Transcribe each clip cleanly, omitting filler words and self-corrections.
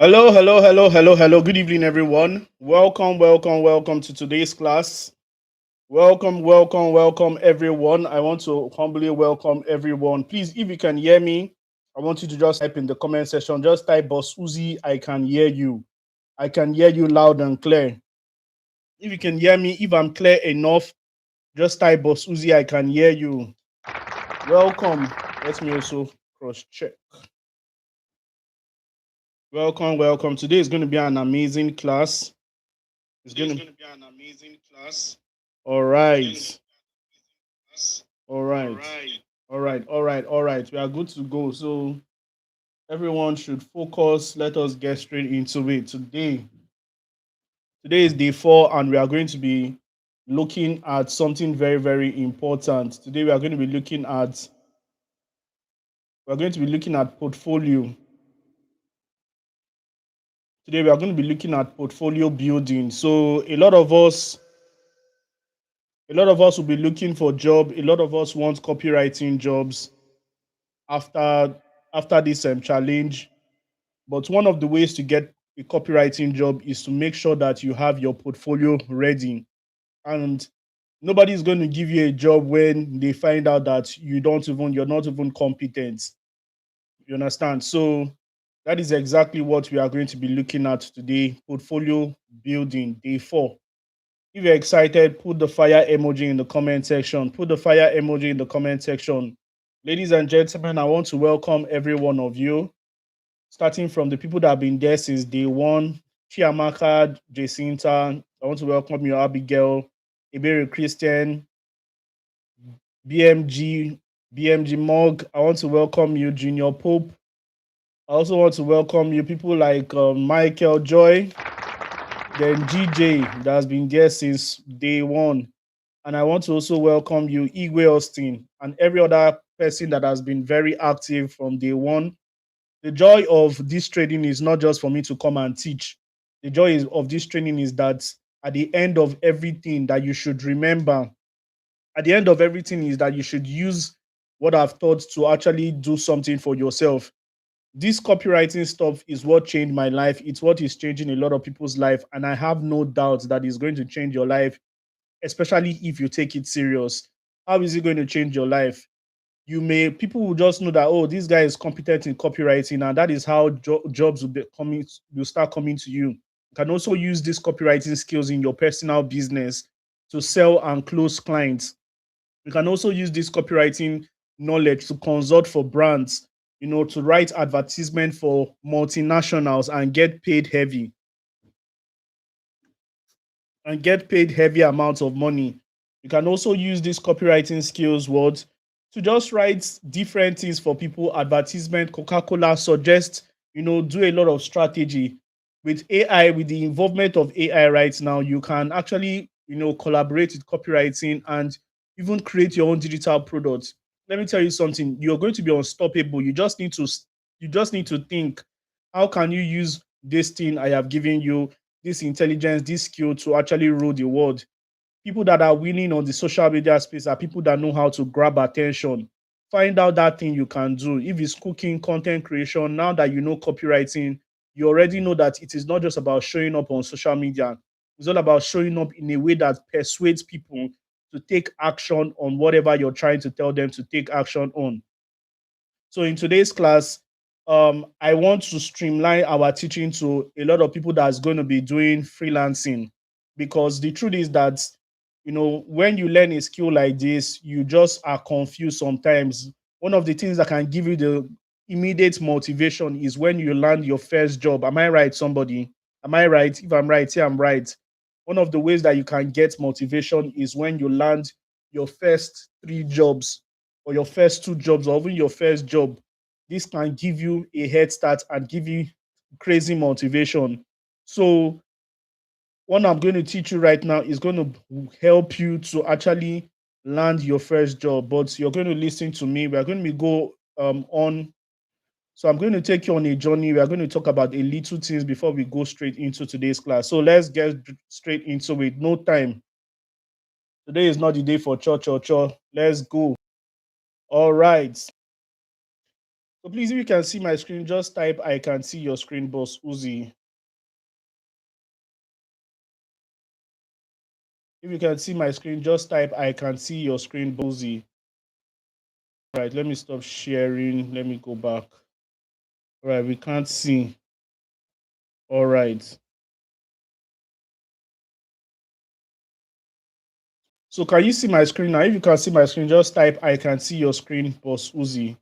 Hello, hello, hello, hello, hello. Good evening, everyone. Welcome, welcome, welcome to today's class. Welcome, welcome, welcome, everyone. I want to humbly welcome everyone. Please, if you can hear me, I want you to just type in the comment section. Just type Boss Uzi, I can hear you. I can hear you loud and clear. If you can hear me, if I'm clear enough, just type Boss Uzi, I can hear you. Welcome. Let me also cross check. Welcome, welcome. Today is going to be an amazing class. It's going to be an amazing class. All right. All right. All right. All right. All right. We are good to go. So everyone should focus. Let us get straight into it. Today is day 4, and we are going to be looking at something very, very important. Today we are going to be looking at portfolio. Today we are going to be looking at portfolio building. So a lot of us will be looking for job. A lot of us want copywriting jobs after this challenge. But one of the ways to get a copywriting job is to make sure that you have your portfolio ready. And nobody is going to give you a job when they find out that you're not even competent. You understand? So that is exactly what we are going to be looking at today. Portfolio building, day 4. If you're excited, put the fire emoji in the comment section. Put the fire emoji in the comment section. Ladies and gentlemen, I want to welcome every one of you, starting from the people that have been there since day 1. Chiamaka, Jacinta, I want to welcome you, Abigail, Iberi Christian, BMG, BMG Mog. I want to welcome you, Junior Pope. I also want to welcome you, people like Michael Joy, then GJ, that has been there since day 1. And I want to also welcome you, Igwe Austin, and every other person that has been very active from day 1. The joy of this training is not just for me to come and teach. The joy of this training is that at the end of everything that you should remember, at the end of everything is that you should use what I've taught to actually do something for yourself. This copywriting stuff is what changed my life. It's what is changing a lot of people's life. And I have no doubt that it's going to change your life, especially if you take it serious. How is it going to change your life? People will just know that, oh, this guy is competent in copywriting, and that is how jobs will start coming to you. You can also use these copywriting skills in your personal business to sell and close clients. You can also use this copywriting knowledge to consult for brands, to write advertisement for multinationals and get paid heavy amounts of money. You can also use these copywriting skills words to just write different things for people, advertisement, Coca-Cola, suggest, do a lot of strategy. With AI, with the involvement of AI right now, you can actually, collaborate with copywriting and even create your own digital products. Let me tell you something. You're going to be unstoppable. You just need to think, how can you use this thing I have given you, this intelligence, this skill to actually rule the world? People that are winning on the social media space are people that know how to grab attention. Find out that thing you can do. If it's cooking, content creation, now that you know copywriting, you already know that it is not just about showing up on social media. It's all about showing up in a way that persuades people to take action on whatever you're trying to tell them to take action on. So in today's class, I want to streamline our teaching to a lot of people that's going to be doing freelancing, because the truth is that when you learn a skill like this, you just are confused sometimes. One of the things that can give you the immediate motivation is when you land your first job. Am I right, somebody? Am I right? If I'm right, yeah, I'm right. One of the ways that you can get motivation is when you land your first 3 jobs, or your first 2 jobs, or even your first job. This can give you a head start and give you crazy motivation. So what I'm going to teach you right now is going to help you to actually land your first job. But you're going to listen to me. We're going to go on. So I'm going to take you on a journey. We are going to talk about a little things before we go straight into today's class. So let's get straight into it. No time. Today is not the day for cho cho cho. Let's go. All right. So please, if you can see my screen, just type I can see your screen, Boss Uzi. If you can see my screen, just type I can see your screen, Uzi. Right, let me stop sharing. Let me go back. All right, we can't see. All right. So can you see my screen now? If you can see my screen, just type I can see your screen, Boss Uzi.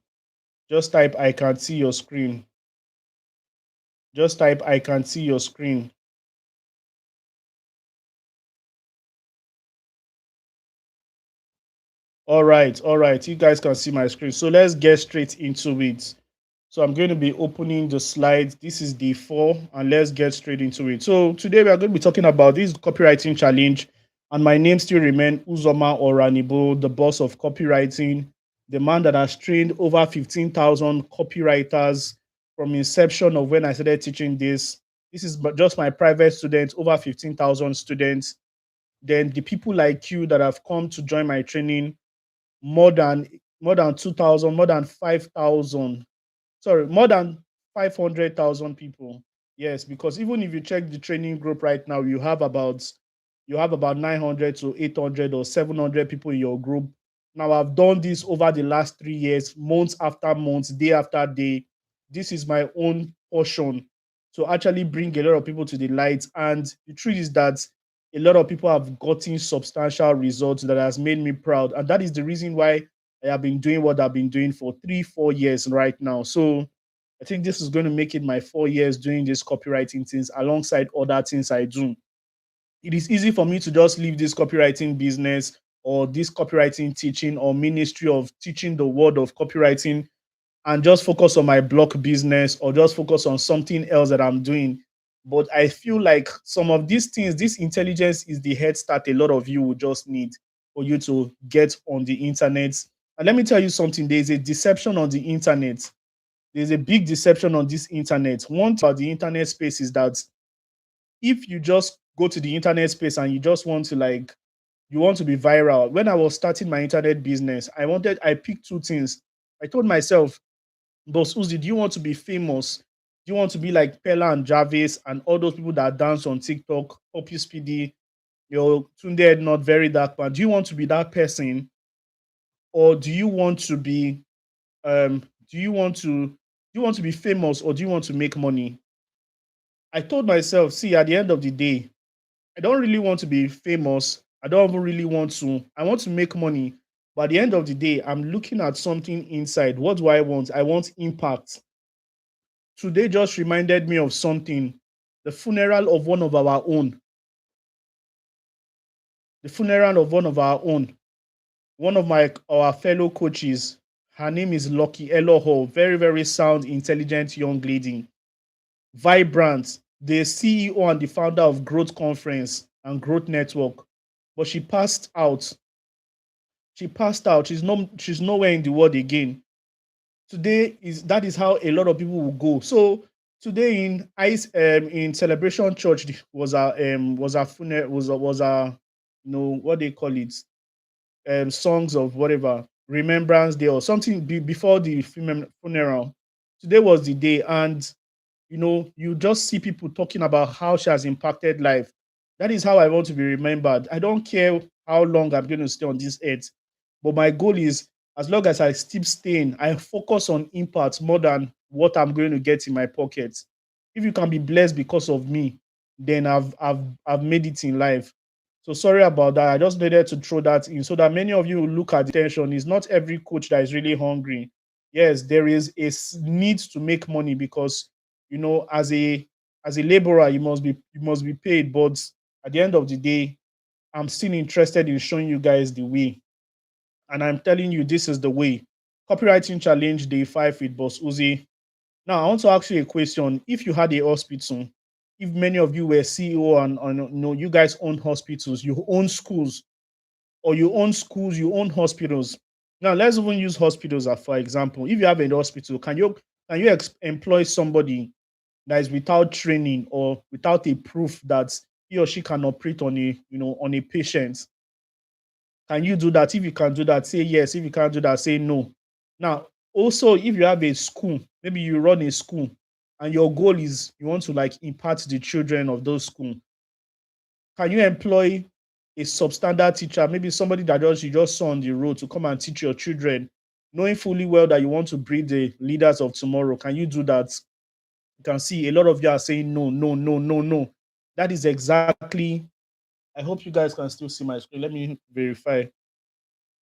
Just type I can see your screen. Just type I can see your screen. All right, all right. You guys can see my screen. So let's get straight into it. So I'm going to be opening the slides. This is day 4, and let's get straight into it. So today we are going to be talking about this copywriting challenge, and my name still remains Uzoma Oranibo, the boss of copywriting, the man that has trained over 15,000 copywriters from inception of when I started teaching this. This is just my private students, over 15,000 students. Then the people like you that have come to join my training, more than 2,000, more than 5,000, sorry, more than 500,000 people. Yes, because even if you check the training group right now, you have about 900 to 800 or 700 people in your group. Now I've done this over the last 3 years, months after months, day after day. This is my own portion to actually bring a lot of people to the light. And the truth is that a lot of people have gotten substantial results that has made me proud. And that is the reason why I have been doing what I've been doing for 3-4 years right now. So I think this is going to make it my 4 years doing this copywriting things alongside other things I do. It is easy for me to just leave this copywriting business or this copywriting teaching or ministry of teaching the word of copywriting and just focus on my blog business or just focus on something else that I'm doing. But I feel like some of these things, this intelligence is the head start a lot of you will just need for you to get on the internet. And let me tell you something, there's a deception on the internet. There's a big deception on this internet. One thing about the internet space is that if you just go to the internet space and you just want to you want to be viral. When I was starting my internet business, I picked two things. I told myself, Boss Uzi, do you want to be famous? Do you want to be like Pella and Jarvis and all those people that dance on TikTok, Poppy Speedy, Tunde not very dark man? Do you want to be that person? Or do you want to be um do you want to be famous or do you want to make money? I told myself, see, at the end of the day, I don't really want to be famous. I don't even really want to. I want to make money. But at the end of the day, I'm looking at something inside. What do I want? I want impact. Today just reminded me of something. The funeral of one of our own. The funeral of one of our own. One of our fellow coaches. Her name is Lucky Eloho. Very, very sound, intelligent young lady. Vibrant, the CEO and the founder of Growth Conference and Growth Network. But she passed out. She passed out. She's nowhere in the world again. That is how a lot of people will go. So today in Celebration Church was our funeral was our what they call it, songs of whatever remembrance day or something before the funeral. Today was the day, and you just see people talking about how she has impacted life. That is how I want to be remembered. I don't care how long I'm going to stay on this earth, but my goal is, as long as I keep staying, I focus on impact more than what I'm going to get in my pocket. If you can be blessed because of me, then I've made it in life. So sorry about that. I just needed to throw that in so that many of you will look at the attention. It's not every coach that is really hungry. Yes, there is a need to make money because as a laborer, you must be paid. But at the end of the day, I'm still interested in showing you guys the way. And I'm telling you, this is the way. Copywriting challenge day 5 with Boss Uzi. Now, I want to ask you a question. If you had a hospital, if many of you were CEO and you guys own hospitals, you own schools, or you own hospitals. Now, let's even use hospitals as for example. If you have a hospital, can you employ somebody that is without training or without a proof that he or she can operate on a patient? Can you do that? If you can do that, say yes. If you can't do that, say no. Now, Also, if you have a school, maybe you run a school and your goal is you want to like impart the children of those school, can you employ a substandard teacher, maybe somebody that just you just saw on the road to come and teach your children, knowing fully well that you want to breed the leaders of tomorrow? Can you do that? You can see a lot of you are saying no, no, no, no, no. That is exactly, I hope you guys can still see my screen. Let me verify.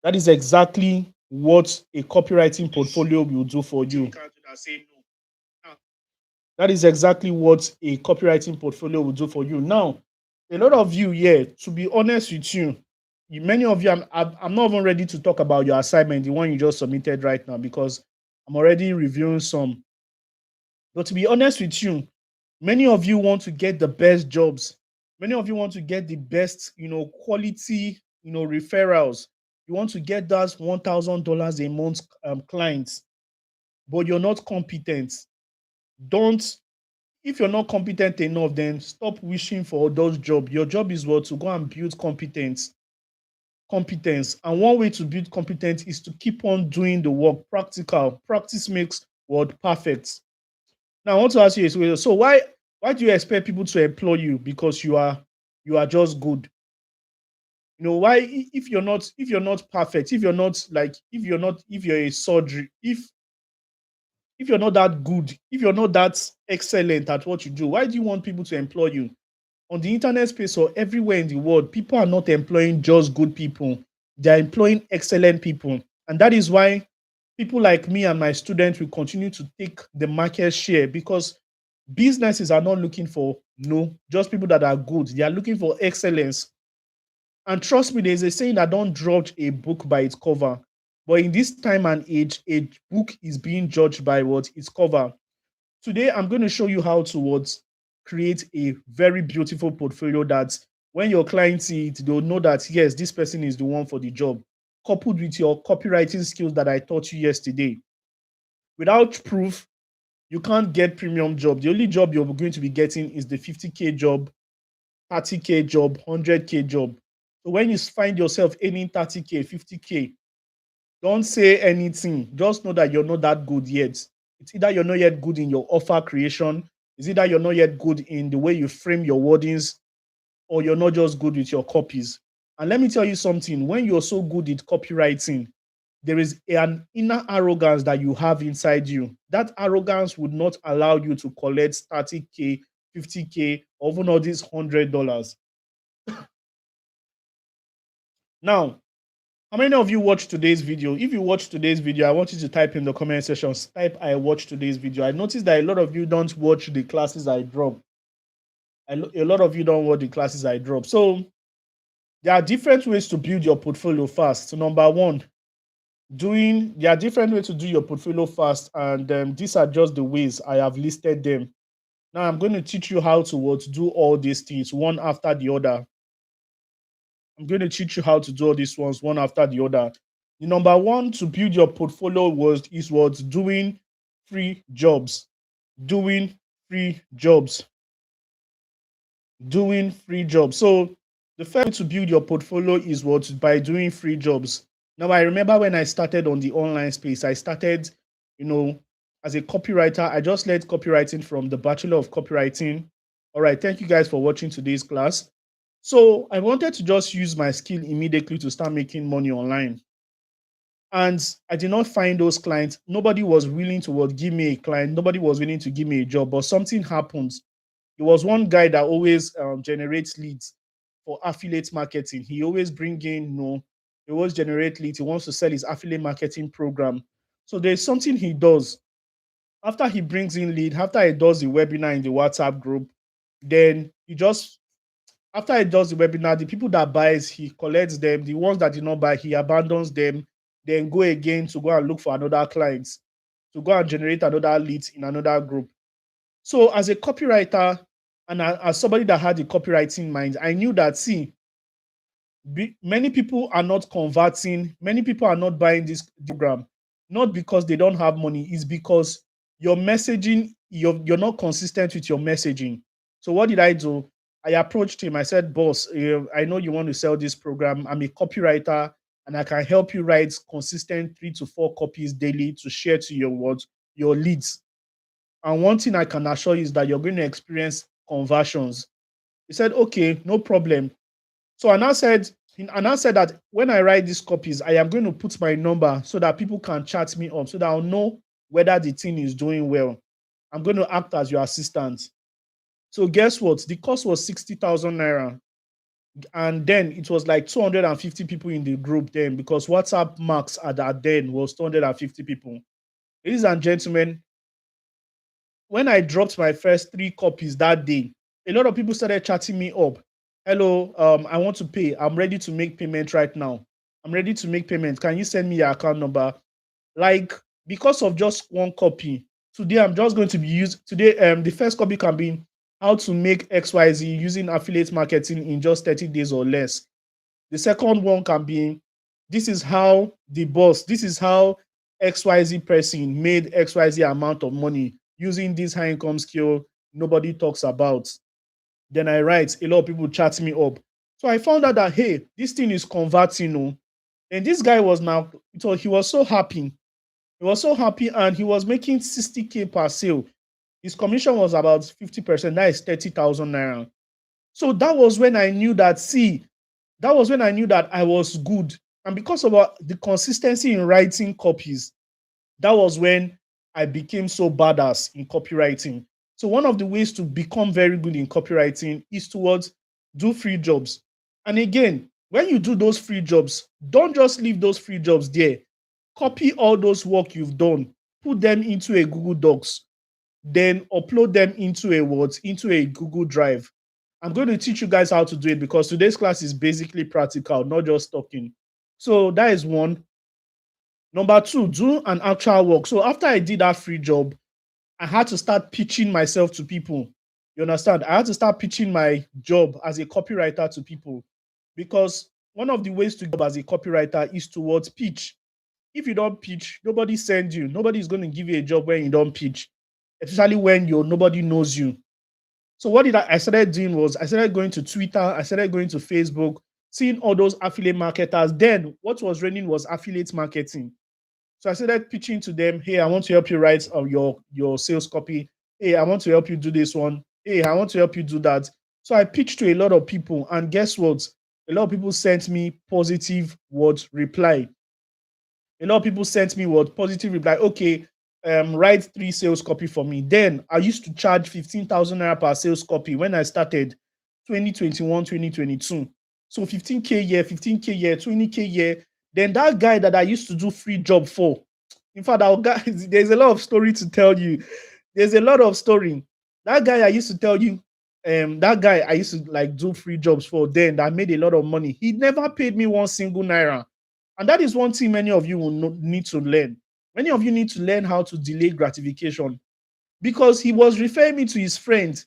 That is exactly what a copywriting portfolio will do for you. That is exactly what a copywriting portfolio will do for you. Now, a lot of you here, to be honest with you, many of you, I'm not even ready to talk about your assignment, the one you just submitted right now, because I'm already reviewing some. But to be honest with you, many of you want to get the best jobs. Many of you want to get the best, quality, referrals. You want to get those $1,000 a month clients, but you're not competent. Don't If you're not competent enough, then stop wishing for those jobs. Your job is what? To go and build competence. And one way to build competence is to keep on doing the work. Practical. Practice makes word perfect. Now I want to ask you this question. So why do you expect people to employ you? Because you are just good. Why, if you're not perfect, if you're a surgery, if you're not that good, if you're not that excellent at what you do, why do you want people to employ you? On the internet space or everywhere in the world, people are not employing just good people. They're employing excellent people. And that is why people like me and my students will continue to take the market share, because businesses are not looking for just people that are good. They are looking for excellence. And trust me, there's a saying that don't judge a book by its cover. But in this time and age, a book is being judged by what? Its cover. Today, I'm going to show you how to create a very beautiful portfolio that when your clients see it, they'll know that, yes, this person is the one for the job, coupled with your copywriting skills that I taught you yesterday. Without proof, you can't get premium job. The only job you're going to be getting is the 50K job, 30K job, 100K job. So when you find yourself earning 30K, 50K, don't say anything. Just know that you're not that good yet. It's either you're not yet good in your offer creation, it's either you're not yet good in the way you frame your wordings, or you're not just good with your copies. And let me tell you something, when you're so good at copywriting, there is an inner arrogance that you have inside you. That arrogance would not allow you to collect 30K, 50K, or even all these $100. Now, how many of you watched today's video? If you watched today's video, I want you to type in the comment section, type I watched today's video. I noticed that a lot of you don't watch the classes I drop. A lot of you don't watch the classes I drop. So there are different ways to build your portfolio fast. So number one, there are different ways to do your portfolio fast, and these are just the ways I have listed them. Now I'm going to teach you how to do all these things one after the other. I'm going to teach you how to do all these ones one after the other. The number one to build your portfolio is doing free jobs. Doing free jobs. Doing free jobs. So the first way to build your portfolio is by doing free jobs. Now I remember when I started on the online space, I started, as a copywriter. I just led copywriting from the Bachelor of Copywriting. All right, thank you guys for watching today's class. So I wanted to just use my skill immediately to start making money online. And I did not find those clients. Nobody was willing to give me a client. Nobody was willing to give me a job. But something happened. There was one guy that always generates leads for affiliate marketing. He always he always generate leads. He wants to sell his affiliate marketing program. So there's something he does. After he brings in lead, after he does the webinar in the WhatsApp group, then after he does the webinar, the people that buys, he collects them. The ones that did not buy, he abandons them, then go again to go and look for another client, to go and generate another lead in another group. So as a copywriter and as somebody that had the copywriting mind, I knew that, many people are not converting, many people are not buying this program, not because they don't have money, it's because your messaging, you're not consistent with your messaging. So what did I do? I approached him. I said, boss, I know you want to sell this program. I'm a copywriter. and I can help you write consistent 3 to 4 copies daily to share to your what your leads. And one thing I can assure you is that you're going to experience conversions. He said, okay, no problem. So I now said that when I write these copies, I am going to put my number so that people can chat me up so that I'll know whether the thing is doing well. I'm going to act as your assistant. So guess what? The cost was 60,000 naira. And then it was like 250 people in the group then, because WhatsApp max at that then was 250 people. Ladies and gentlemen, when I dropped my first 3 copies that day, a lot of people started chatting me up. Hello, I want to pay. I'm ready to make payment right now. I'm ready to make payment. Can you send me your account number? Like, because of just 1 copy, today I'm just going to be used today. The first copy can be how to make XYZ using affiliate marketing in just 30 days or less. The second one can be, this is how XYZ person made XYZ amount of money using this high income skill nobody talks about. Then I write, a lot of people chat me up. So I found out that, hey, this thing is converting. And this guy was now, so he was so happy. He was so happy, and he was making 60K per sale. His commission was about 50%. That is 30,000 naira. So that was when I knew that, that was when I knew that I was good. And because of the consistency in writing copies, that was when I became so badass in copywriting. So one of the ways to become very good in copywriting is towards do free jobs. And again, when you do those free jobs, don't just leave those free jobs there. Copy all those work you've done, put them into a Google Docs, then upload them into a Google Drive. I'm going to teach you guys how to do it because today's class is basically practical, not just talking. So that is one. Number 2, do an actual work. So after I did that free job, I had to start pitching myself to people. You understand? I had to start pitching my job as a copywriter to people, because one of the ways to go as a copywriter is towards pitch. If you don't pitch, nobody sends you. Nobody is going to give you a job when you don't pitch, especially when nobody knows you. So what I started doing was I started going to Twitter, I started going to Facebook, seeing all those affiliate marketers. Then what was raining was affiliate marketing. So I started pitching to them, hey, I want to help you write your sales copy. Hey, I want to help you do this one. Hey, I want to help you do that. So I pitched to a lot of people, and guess what? A lot of people sent me positive reply. A lot of people sent me positive reply. Okay, write 3 sales copy for me. Then I used to charge 15,000 naira per sales copy when I started 2021, 2022. So 15K year, 15K year, 20K year. Then that guy that I used to do free job for, in fact, there's a lot of story to tell you. There's a lot of story. That guy I used to tell you, that guy I used to like do free jobs for, then that made a lot of money. He never paid me 1 single naira. And that is one thing many of you will need to learn. Many of you need to learn how to delay gratification, because he was referring me to his friends,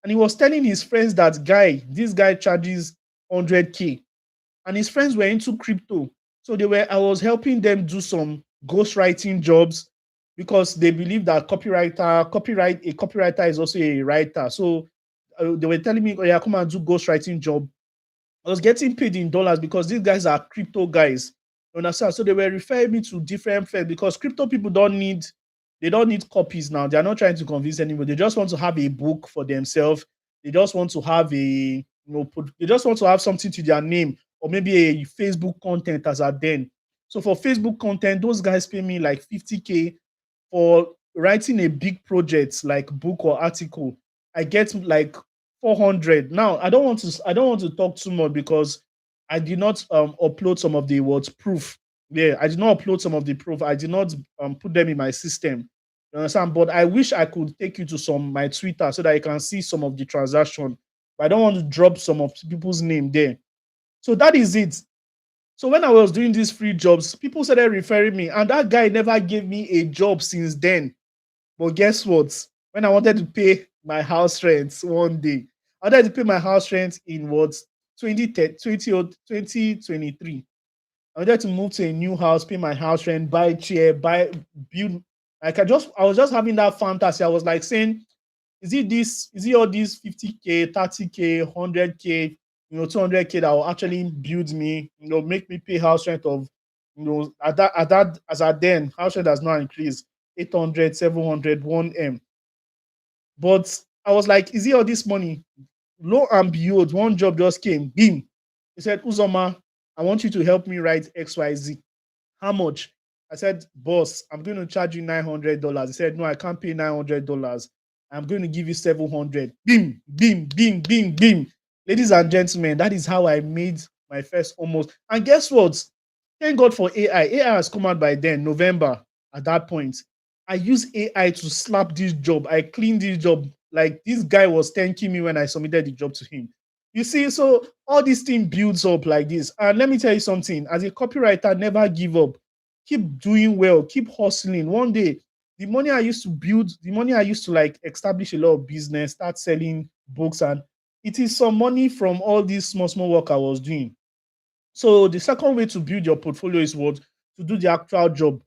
and he was telling his friends that this guy charges 100K, and his friends were into crypto. So I was helping them do some ghostwriting jobs, because they believe that a copywriter is also a writer. So they were telling me, oh yeah, come and do ghostwriting job. I was getting paid in dollars because these guys are crypto guys. You understand? So they were referring me to different firms, because crypto people don't need copies now. They are not trying to convince anybody. They just want to have a book for themselves. They just want to have they just want to have something to their name, or maybe a Facebook content as at then. So for Facebook content, those guys pay me like 50K. For writing a big project like book or article, I get like 400. Now I don't want to talk too much, because I did not upload some of the proof. Yeah, I did not upload some of the proof. I did not put them in my system. You understand? But I wish I could take you to my Twitter so that you can see some of the transaction. But I don't want to drop some of people's name there. So that is it. So when I was doing these free jobs, people started referring me, and that guy never gave me a job since then. But guess what? When I wanted to pay my house rent one day, I wanted to pay my house rent in 2023. I wanted to move to a new house, pay my house rent, buy chair, build. Like I was just having that fantasy. I was like saying, is it all these 50K, 30K, 100K, 200K that will actually build me, make me pay house rent of, at that as at then, house rent has now increased 800, 700, 1M. But I was like, is it all this money? Lo and behold, one job just came, bim. He said, Uzoma, I want you to help me write XYZ. How much? I said, boss, I'm going to charge you $900. He said, no, I can't pay $900. I'm going to give you 700. Bim, bim, bim, bim, bim. Ladies and gentlemen, that is how I made my first almost. And guess what? Thank God for AI. AI has come out by then, November, at that point. I use AI to slap this job. I cleaned this job. Like this guy was thanking me when I submitted the job to him. You see, so all this thing builds up like this. And let me tell you something, as a copywriter, never give up. Keep doing well, keep hustling. One day, the money I used to build, the money I used to like establish a lot of business, start selling books, and it is some money from all this small, small work I was doing. So the second way to build your portfolio is what? To do the actual job.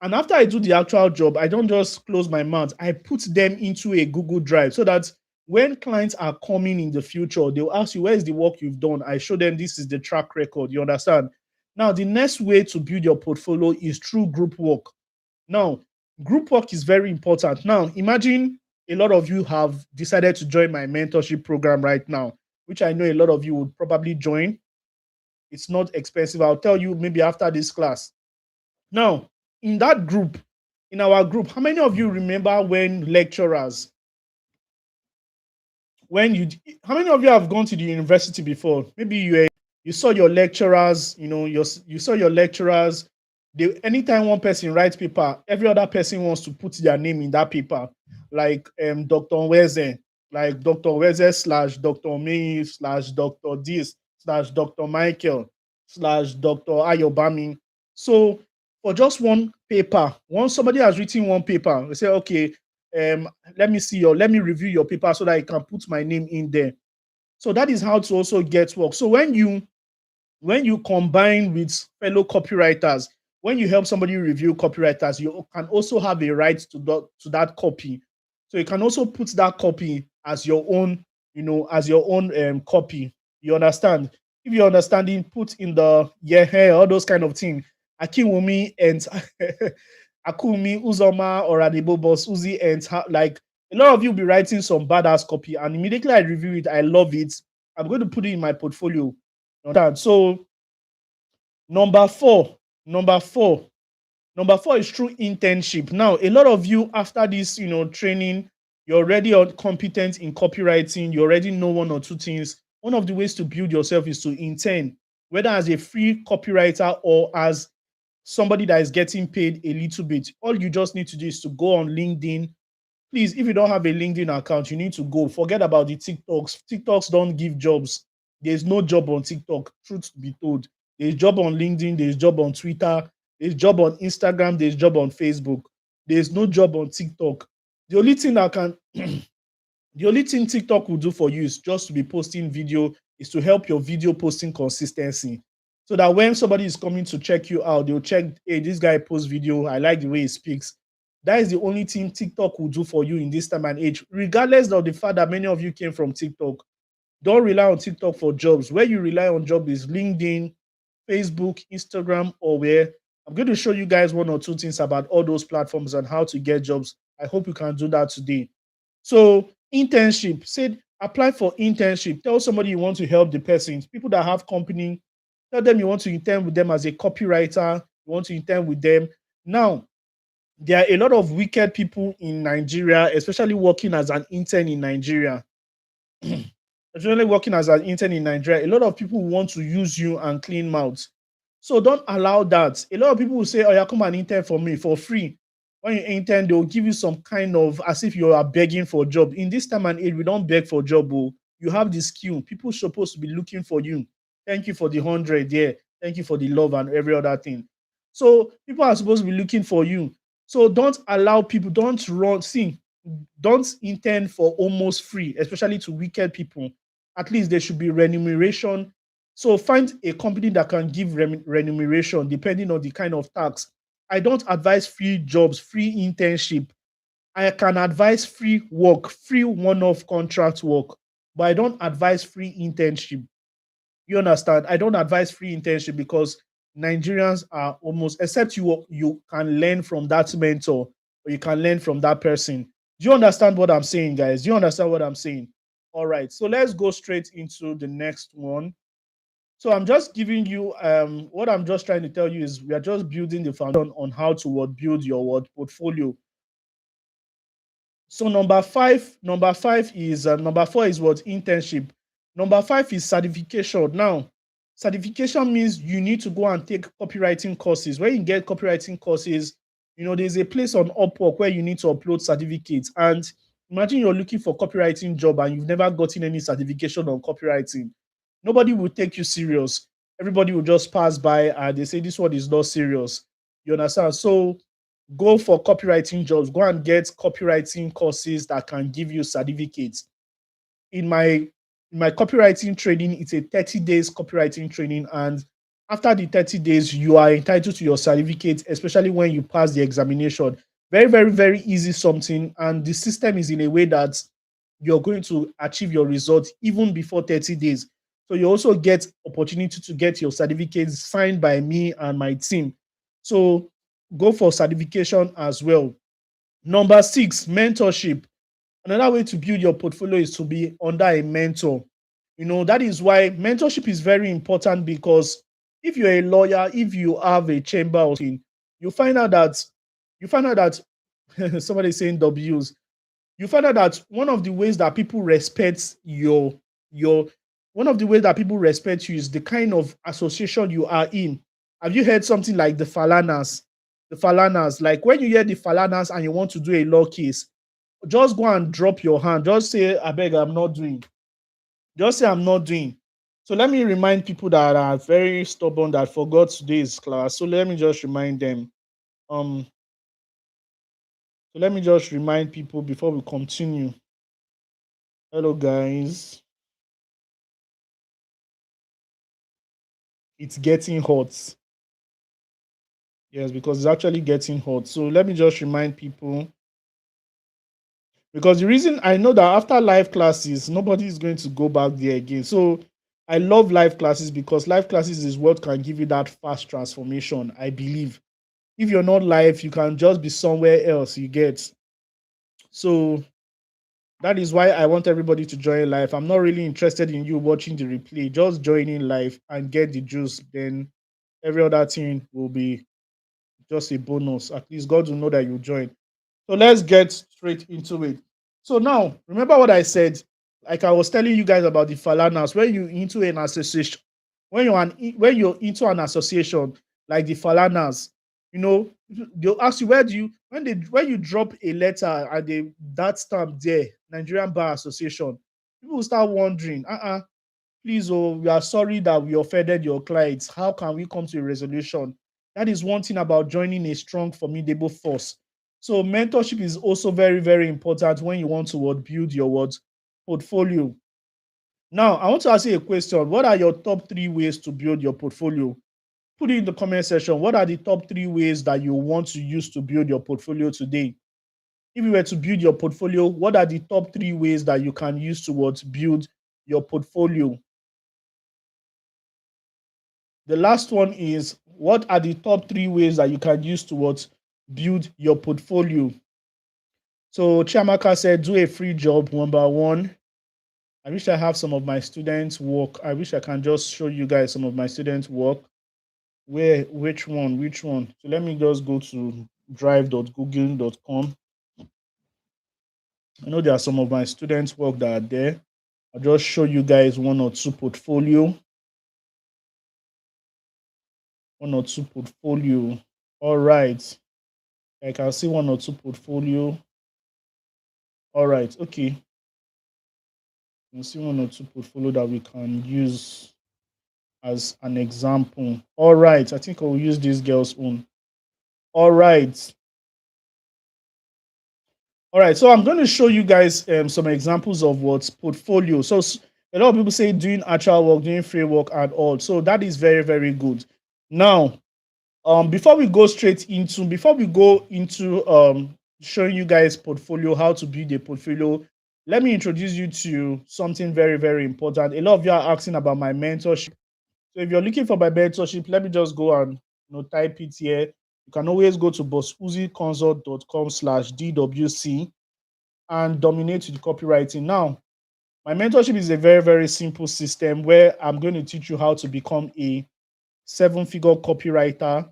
And after I do the actual job, I don't just close my mouth. I put them into a Google Drive so that when clients are coming in the future, they'll ask you, where is the work you've done? I show them this is the track record. You understand? Now, the next way to build your portfolio is through group work. Now, group work is very important. Now, imagine a lot of you have decided to join my mentorship program right now, which I know a lot of you would probably join. It's not expensive. I'll tell you maybe after this class. Now, in that group, in our group, how many of you remember when lecturers, when you, how many of you have gone to the university before? Maybe you saw your lecturers, you saw your lecturers. Anytime one person writes paper, every other person wants to put their name in that paper, like Dr. Weze, like Dr. Weze slash Dr. May slash Dr. This slash Dr. Michael slash Dr. Ayobami. So for just one paper, once somebody has written one paper, they say, okay, let me review your paper so that I can put my name in there. So that is how to also get work. So when you combine with fellow copywriters, when you help somebody review copywriters, you can also have a right to that copy. So you can also put that copy as your own, copy. You understand? If you're understanding, put in the all those kind of things. Akiwumi and Akumi, Uzoma, or Adibo Boss, Uzi, and like a lot of you will be writing some badass copy, and immediately I review it, I love it. I'm going to put it in my portfolio. So number four, number four, number four is through internship. Now, a lot of you after this, training, you're already competent in copywriting. You already know one or two things. One of the ways to build yourself is to intern, whether as a free copywriter or as somebody that is getting paid a little bit. All you just need to do is to go on LinkedIn. Please, if you don't have a LinkedIn account, you need to go. Forget about the TikToks. TikToks don't give jobs. There's no job on TikTok, truth to be told. There's job on LinkedIn, there's job on Twitter, there's job on Instagram, there's job on Facebook. There's no job on TikTok. The only thing the only thing TikTok will do for you is just to be posting video, is to help your video posting consistency. So that when somebody is coming to check you out, they'll check, hey, this guy posts video. I like the way he speaks. That is the only thing TikTok will do for you in this time and age, regardless of the fact that many of you came from TikTok. Don't rely on TikTok for jobs. Where you rely on job is LinkedIn, Facebook, Instagram, or where. I'm going to show you guys one or two things about all those platforms and how to get jobs. I hope you can do that today. So internship, said apply for internship. Tell somebody you want to help the person. People that have company, tell them you want to intern with them as a copywriter. You want to intern with them. Now, there are a lot of wicked people in Nigeria, especially working as an intern in Nigeria. Especially working as an intern in Nigeria, a lot of people want to use you and clean mouths. So don't allow that. A lot of people will say, oh, yeah, come and intern for me for free. When you intern, they'll give you some kind of, as if you are begging for a job. In this time and age, we don't beg for a job. Oh. You have the skill. People are supposed to be looking for you. Thank you for the 100. Yeah. Thank you for the love and every other thing. So people are supposed to be looking for you. So don't allow people, don't intern for almost free, especially to wicked people. At least there should be remuneration. So find a company that can give remuneration depending on the kind of tax. I don't advise free jobs, free internship. I can advise free work, free one-off contract work, but I don't advise free internship. You understand? I don't advise free internship because Nigerians are almost, except you can learn from that mentor or you can learn from that person. Do you understand what I'm saying, guys? Do you understand what I'm saying? All right. So let's go straight into the next one. So I'm just giving you what I'm just trying to tell you is we are just building the foundation on how to build your portfolio. So number four is what internship. Number five is certification. Now, certification means you need to go and take copywriting courses. When you get copywriting courses, there's a place on Upwork where you need to upload certificates. And imagine you're looking for copywriting job and you've never gotten any certification on copywriting. Nobody will take you serious. Everybody will just pass by and they say this one is not serious. You understand? So go for copywriting jobs, go and get copywriting courses that can give you certificates. In my copywriting training, it's a 30 days copywriting training, and after the 30 days you are entitled to your certificate, especially when you pass the examination. Very, very, very easy something, and the system is in a way that you're going to achieve your results even before 30 days. So you also get opportunity to get your certificates signed by me and my team. So go for certification as well. Number six, mentorship. Another way to build your portfolio is to be under a mentor. That is why mentorship is very important, because if you're a lawyer, if you have a chamber or something, you find out that somebody is saying W's. You find out that one of the ways that people respect your one of the ways that people respect you is the kind of association you are in. Have you heard something like the Falanas? The Falanas, like when you hear the Falanas and you want to do a law case, just go and drop your hand. Just say, I beg, I'm not doing. Just say, I'm not doing. So let me remind people that are very stubborn that forgot today's class. So let me just remind them. Um, so let me just remind people before we continue. Hello, guys. It's getting hot. Yes, because it's actually getting hot. So let me just remind people, because the reason I know that after live classes, nobody is going to go back there again. So I love live classes because live classes is what can give you that fast transformation, I believe. If you're not live, you can just be somewhere else, you get. So that is why I want everybody to join live. I'm not really interested in you watching the replay. Just join in live and get the juice. Then every other thing will be just a bonus. At least God will know that you joined. So let's get straight into it. So now, remember what I said. Like I was telling you guys about the Falanas. When you into an association, when you're into an association like the Falanas, they'll ask you, where do you when you drop a letter and that stamp there, Nigerian Bar Association, people will start wondering, please, we are sorry that we offended your clients. How can we come to a resolution? That is one thing about joining a strong, formidable force. So mentorship is also very, very important when you want to build your portfolio. Now, I want to ask you a question. What are your top 3 ways to build your portfolio? Put it in the comment section. What are the top 3 ways that you want to use to build your portfolio today? If you were to build your portfolio, what are the top 3 ways that you can use to build your portfolio? The last one is, what are the top 3 ways that you can use to build your portfolio? So Chiamaka said, do a free job, number one. I wish I have some of my students' work. I wish I can just show you guys some of my students' work. Which one? So let me just go to drive.google.com. I know there are some of my students' work that are there. I'll just show you guys one or two portfolio. All right. I can see one or two portfolio. All right. Okay. You can see one or two portfolio that we can use as an example. All right. I think I will use this girl's own. All right. All right. So I'm going to show you guys some examples of what's portfolio. So a lot of people say doing actual work, doing free work and all. So that is very, very good. Now, before we go into showing you guys portfolio, how to build a portfolio, Let me introduce you to something very, very important. A lot of you are asking about my mentorship. So if you're looking for my mentorship, let me just go and type it here. You can always go to bossuziconsult.com/DWC and dominate with copywriting. Now, my mentorship is a very, very simple system where I'm going to teach you how to become a seven-figure copywriter.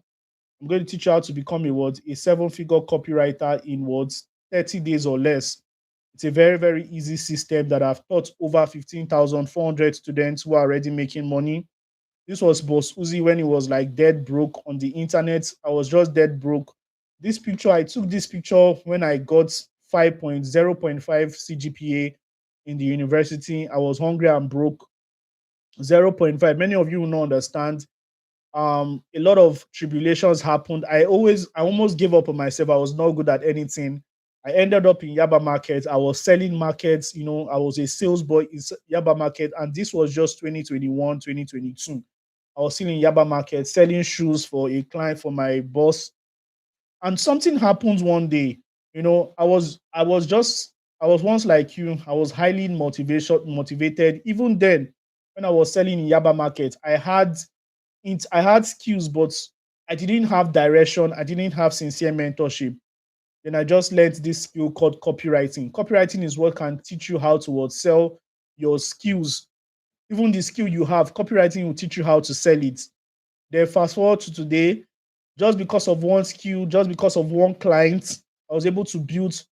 I'm going to teach you how to become a what? A seven-figure copywriter in words 30 days or less. It's a very, very easy system that I've taught over 15,400 students who are already making money. This was Boss Uzi when he was like dead broke on the internet. I was just dead broke. This picture, I took this picture when I got 5.0.5 CGPA in the university. I was hungry and broke. 0.5. Many of you will not understand. A lot of tribulations happened. I almost gave up on myself. I was not good at anything. I ended up in Yaba Market. I was selling markets. I was a sales boy in Yaba Market, and this was just 2021, 2022. I was still in Yaba Market selling shoes for a client for my boss. And something happened one day. I was once like you. I was highly motivated. Even then, when I was selling in Yaba Market, I had skills, but I didn't have direction. I didn't have sincere mentorship. Then I just learned this skill called copywriting. Copywriting is what can teach you how to sell your skills. Even the skill you have, copywriting will teach you how to sell it. Then fast forward to today, just because of one skill, just because of one client, I was able to build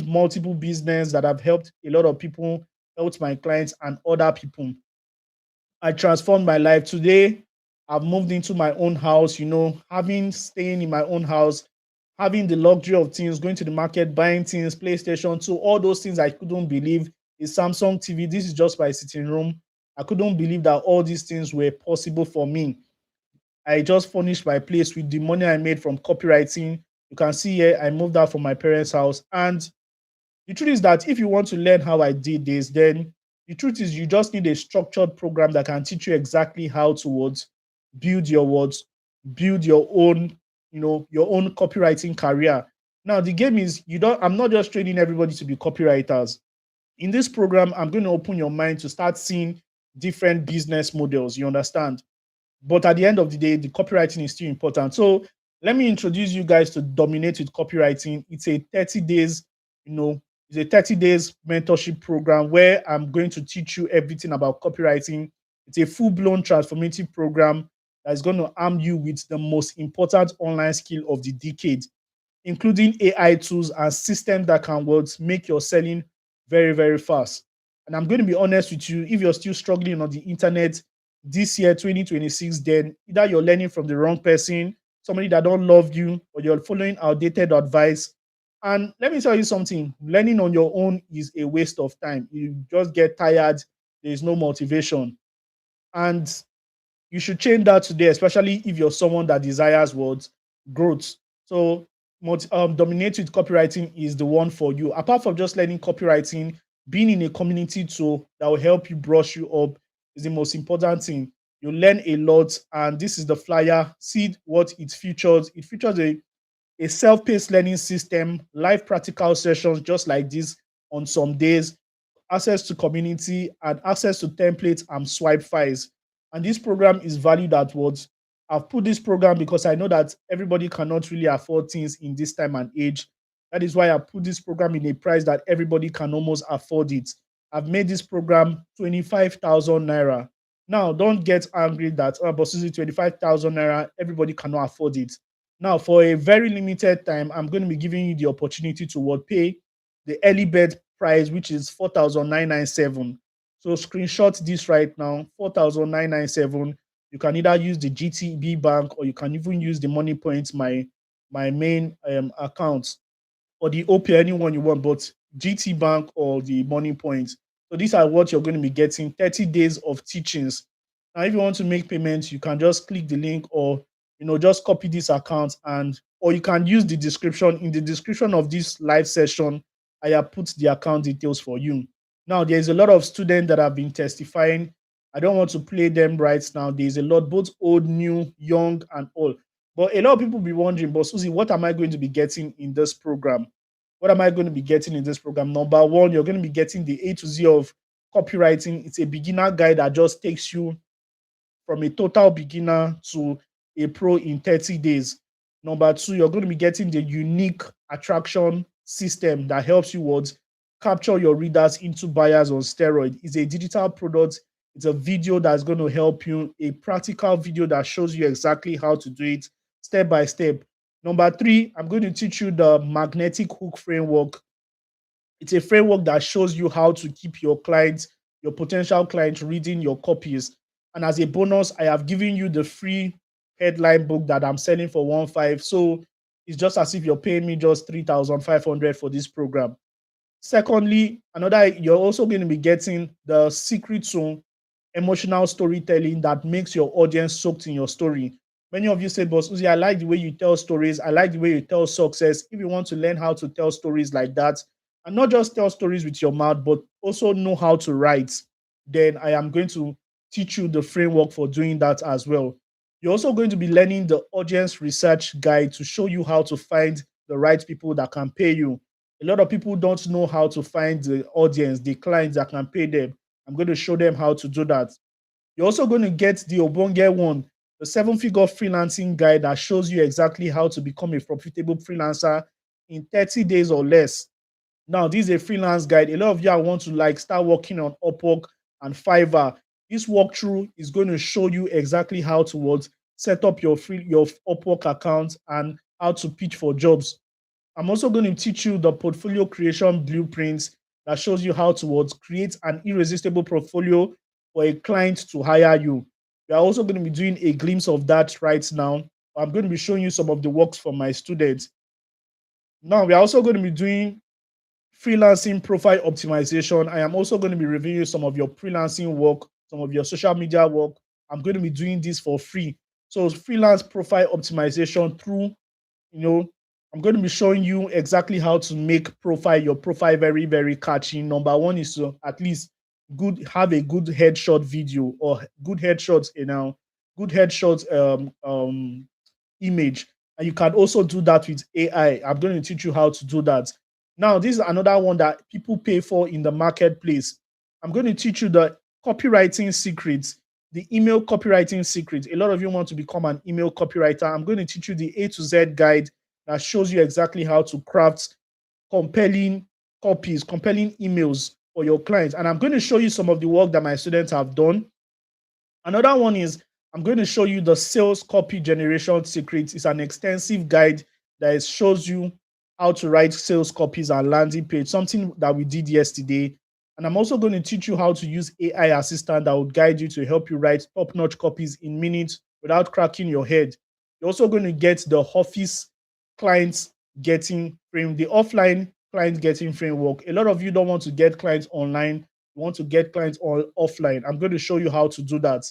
multiple business that have helped a lot of people, helped my clients and other people. I transformed my life. Today, I've moved into my own house, having staying in my own house, having the luxury of things, going to the market, buying things, PlayStation 2, all those things I couldn't believe. A Samsung TV, this is just my sitting room. I couldn't believe that all these things were possible for me. I just furnished my place with the money I made from copywriting. You can see here, I moved out from my parents' house. And the truth is that if you want to learn how I did this, then the truth is you just need a structured program that can teach you exactly how to build your words, build your own, your own copywriting career. Now the game is I'm not just training everybody to be copywriters. In this program, I'm going to open your mind to start seeing different business models. You understand? But at the end of the day, the copywriting is still important. So let me introduce you guys to Dominate with Copywriting. It's a 30 days, it's a 30 days mentorship program where I'm going to teach you everything about copywriting. It's a full-blown transformative program that's going to arm you with the most important online skill of the decade, including AI tools and systems that can make your selling very, very fast. And I'm going to be honest with you, if you're still struggling on the internet this year, 2026, then either you're learning from the wrong person, somebody that don't love you, or you're following outdated advice. And let me tell you something, learning on your own is a waste of time. You just get tired, there's no motivation. And you should change that today, especially if you're someone that desires growth. So, Dominate with Copywriting is the one for you. Apart from just learning copywriting, being in a community tool that will help you brush you up is the most important thing. You learn a lot, and this is the flyer. See what it features. It features a self-paced learning system, live practical sessions just like this on some days, access to community, and access to templates and swipe files. And this program is valued at what? I've put this program because I know that everybody cannot really afford things in this time and age. That is why I put this program in a price that everybody can almost afford it. I've made this program 25,000 naira. Now, don't get angry that, but this is 25,000 naira, everybody cannot afford it. Now, for a very limited time, I'm going to be giving you the opportunity to pay the early bird price, which is 4,997. So screenshot this right now, 4,997. You can either use the GTB bank or you can even use the money points, my main account, or the OP, anyone you want, but GT Bank or the money points. So these are what you're going to be getting 30 days of teachings. Now, if you want to make payments, you can just click the link or just copy this account or you can use the description. In the description of this live session, I have put the account details for you. Now, there's a lot of students that have been testifying. I don't want to play them right now. There's a lot, both old, new, young, and old. But a lot of people be wondering, but Susie, what am I going to be getting in this program? What am I going to be getting in this program? Number one, you're going to be getting the A to Z of copywriting. It's a beginner guide that just takes you from a total beginner to a pro in 30 days. Number two, you're going to be getting the unique attraction system that helps you what capture your readers into buyers on steroid. It's a digital product. It's a video that's going to help you, a practical video that shows you exactly how to do it step by step. Number three, I'm going to teach you the magnetic hook framework. It's a framework that shows you how to keep your clients, your potential clients, reading your copies. And as a bonus, I have given you the free headline book that I'm selling for 1.5. So it's just as if you're paying me just 3,500 for this program. Secondly, you're also going to be getting the secret to emotional storytelling that makes your audience soaked in your story. Many of you say, Boss Uzi, I like the way you tell stories. I like the way you tell success. If you want to learn how to tell stories like that, and not just tell stories with your mouth, but also know how to write, then I am going to teach you the framework for doing that as well. You're also going to be learning the audience research guide to show you how to find the right people that can pay you. A lot of people don't know how to find the audience, the clients that can pay them. I'm going to show them how to do that. You're also going to get the Obonge one, the 7-figure freelancing guide that shows you exactly how to become a profitable freelancer in 30 days or less. Now, this is a freelance guide. A lot of you want to start working on Upwork and Fiverr. This walkthrough is going to show you exactly how to set up your Upwork account and how to pitch for jobs. I'm also going to teach you the portfolio creation blueprints that shows you how to create an irresistible portfolio for a client to hire you. We are also going to be doing a glimpse of that right now. I'm going to be showing you some of the works from my students. Now, we are also going to be doing freelancing profile optimization. I am also going to be reviewing some of your freelancing work, some of your social media work. I'm going to be doing this for free. So freelance profile optimization through, I'm going to be showing you exactly how to make your profile very, very catchy. Number one is to at least have a good headshot video or good headshots, good headshots image. And you can also do that with AI. I'm going to teach you how to do that. Now, this is another one that people pay for in the marketplace. I'm going to teach you the copywriting secrets, the email copywriting secrets. A lot of you want to become an email copywriter. I'm going to teach you the A to Z guide that shows you exactly how to craft compelling copies, compelling emails for your clients. And I'm going to show you some of the work that my students have done. Another one is I'm going to show you the sales copy generation secrets. It's an extensive guide that shows you how to write sales copies and landing page, something that we did yesterday. And I'm also going to teach you how to use AI assistant that will guide you to help you write top-notch copies in minutes without cracking your head. You're also going to get the office clients getting frame, the offline client getting framework. A lot of you don't want to get clients online. You want to get clients offline. I'm going to show you how to do that.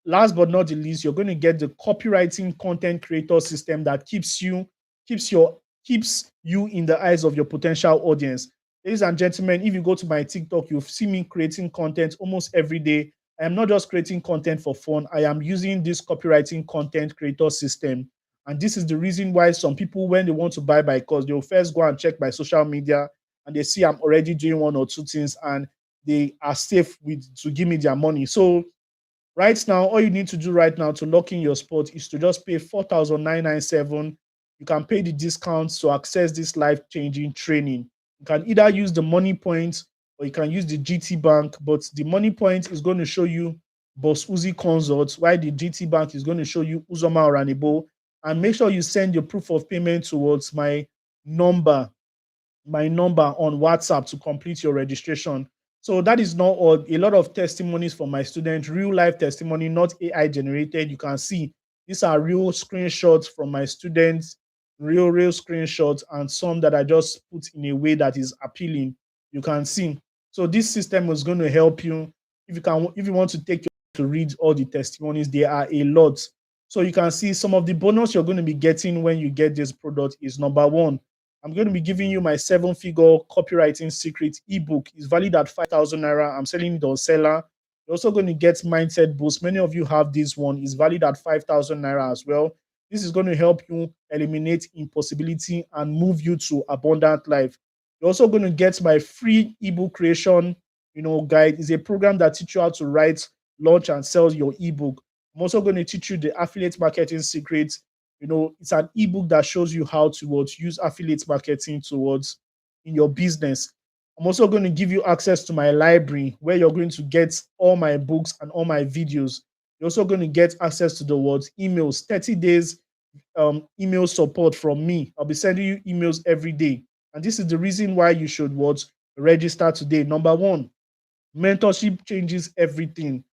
Last but not the least, you're going to get the copywriting content creator system that keeps you in the eyes of your potential audience. Ladies and gentlemen, if you go to my TikTok, you'll see me creating content almost every day. I am not just creating content for fun. I am using this copywriting content creator system. And this is the reason why some people, when they want to buy my course, they'll first go and check my social media and they see I'm already doing one or two things and they are safe to give me their money. So right now, all you need to do right now to lock in your spot is to just pay 4,997. You can pay the discounts to access this life-changing training. You can either use the money point or you can use the GT Bank, but the money point is going to show you Boss Uzi Consults, while the GT Bank is going to show you Uzoma Oranibo. And make sure you send your proof of payment towards my number on WhatsApp to complete your registration. So that is not all. A lot of testimonies from my students, real life testimony, not AI generated. You can see these are real screenshots from my students, real screenshots, and some that I just put in a way that is appealing. You can see. So this system is going to help you if you want to take your to read all the testimonies. There are a lot. So you can see some of the bonus you're going to be getting when you get this product is number one. I'm going to be giving you my 7-figure copywriting secret ebook. It's valued at 5,000 naira. I'm selling it on seller. You're also going to get mindset boost. Many of you have this one. It's valued at 5,000 naira as well. This is going to help you eliminate impossibility and move you to abundant life. You're also going to get my free ebook creation, guide. It's a program that teaches you how to write, launch, and sell your ebook. I'm also going to teach you the affiliate marketing secrets. It's an ebook that shows you how to use affiliate marketing towards in your business. I'm also going to give you access to my library where you're going to get all my books and all my videos. You're also going to get access to the words emails, 30 days email support from me. I'll be sending you emails every day. And this is the reason why you should register today. Number one, mentorship changes everything.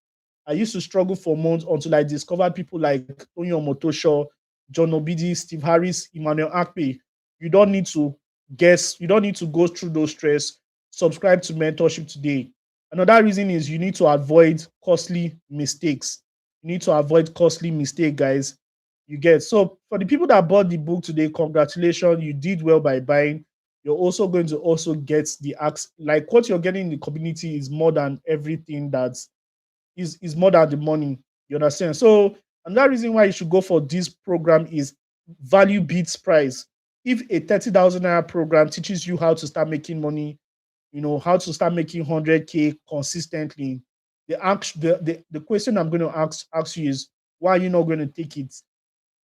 I used to struggle for months until I discovered people like Tony Omotosho, John Obidi, Steve Harris, Emmanuel Akpe. You don't need to guess. You don't need to go through those stress. Subscribe to mentorship today. Another reason is you need to avoid costly mistakes. You need to avoid costly mistake, guys. You get so for the people that bought the book today, congratulations, you did well by buying. You're also going to also get the acts like what you're getting in the community is more than everything that's is more than the money. You understand? So another reason why you should go for this program is value beats price. If a 30,000 naira program teaches you how to start making money, how to start making 100K consistently, the question I'm going to ask you is why are you not going to take it?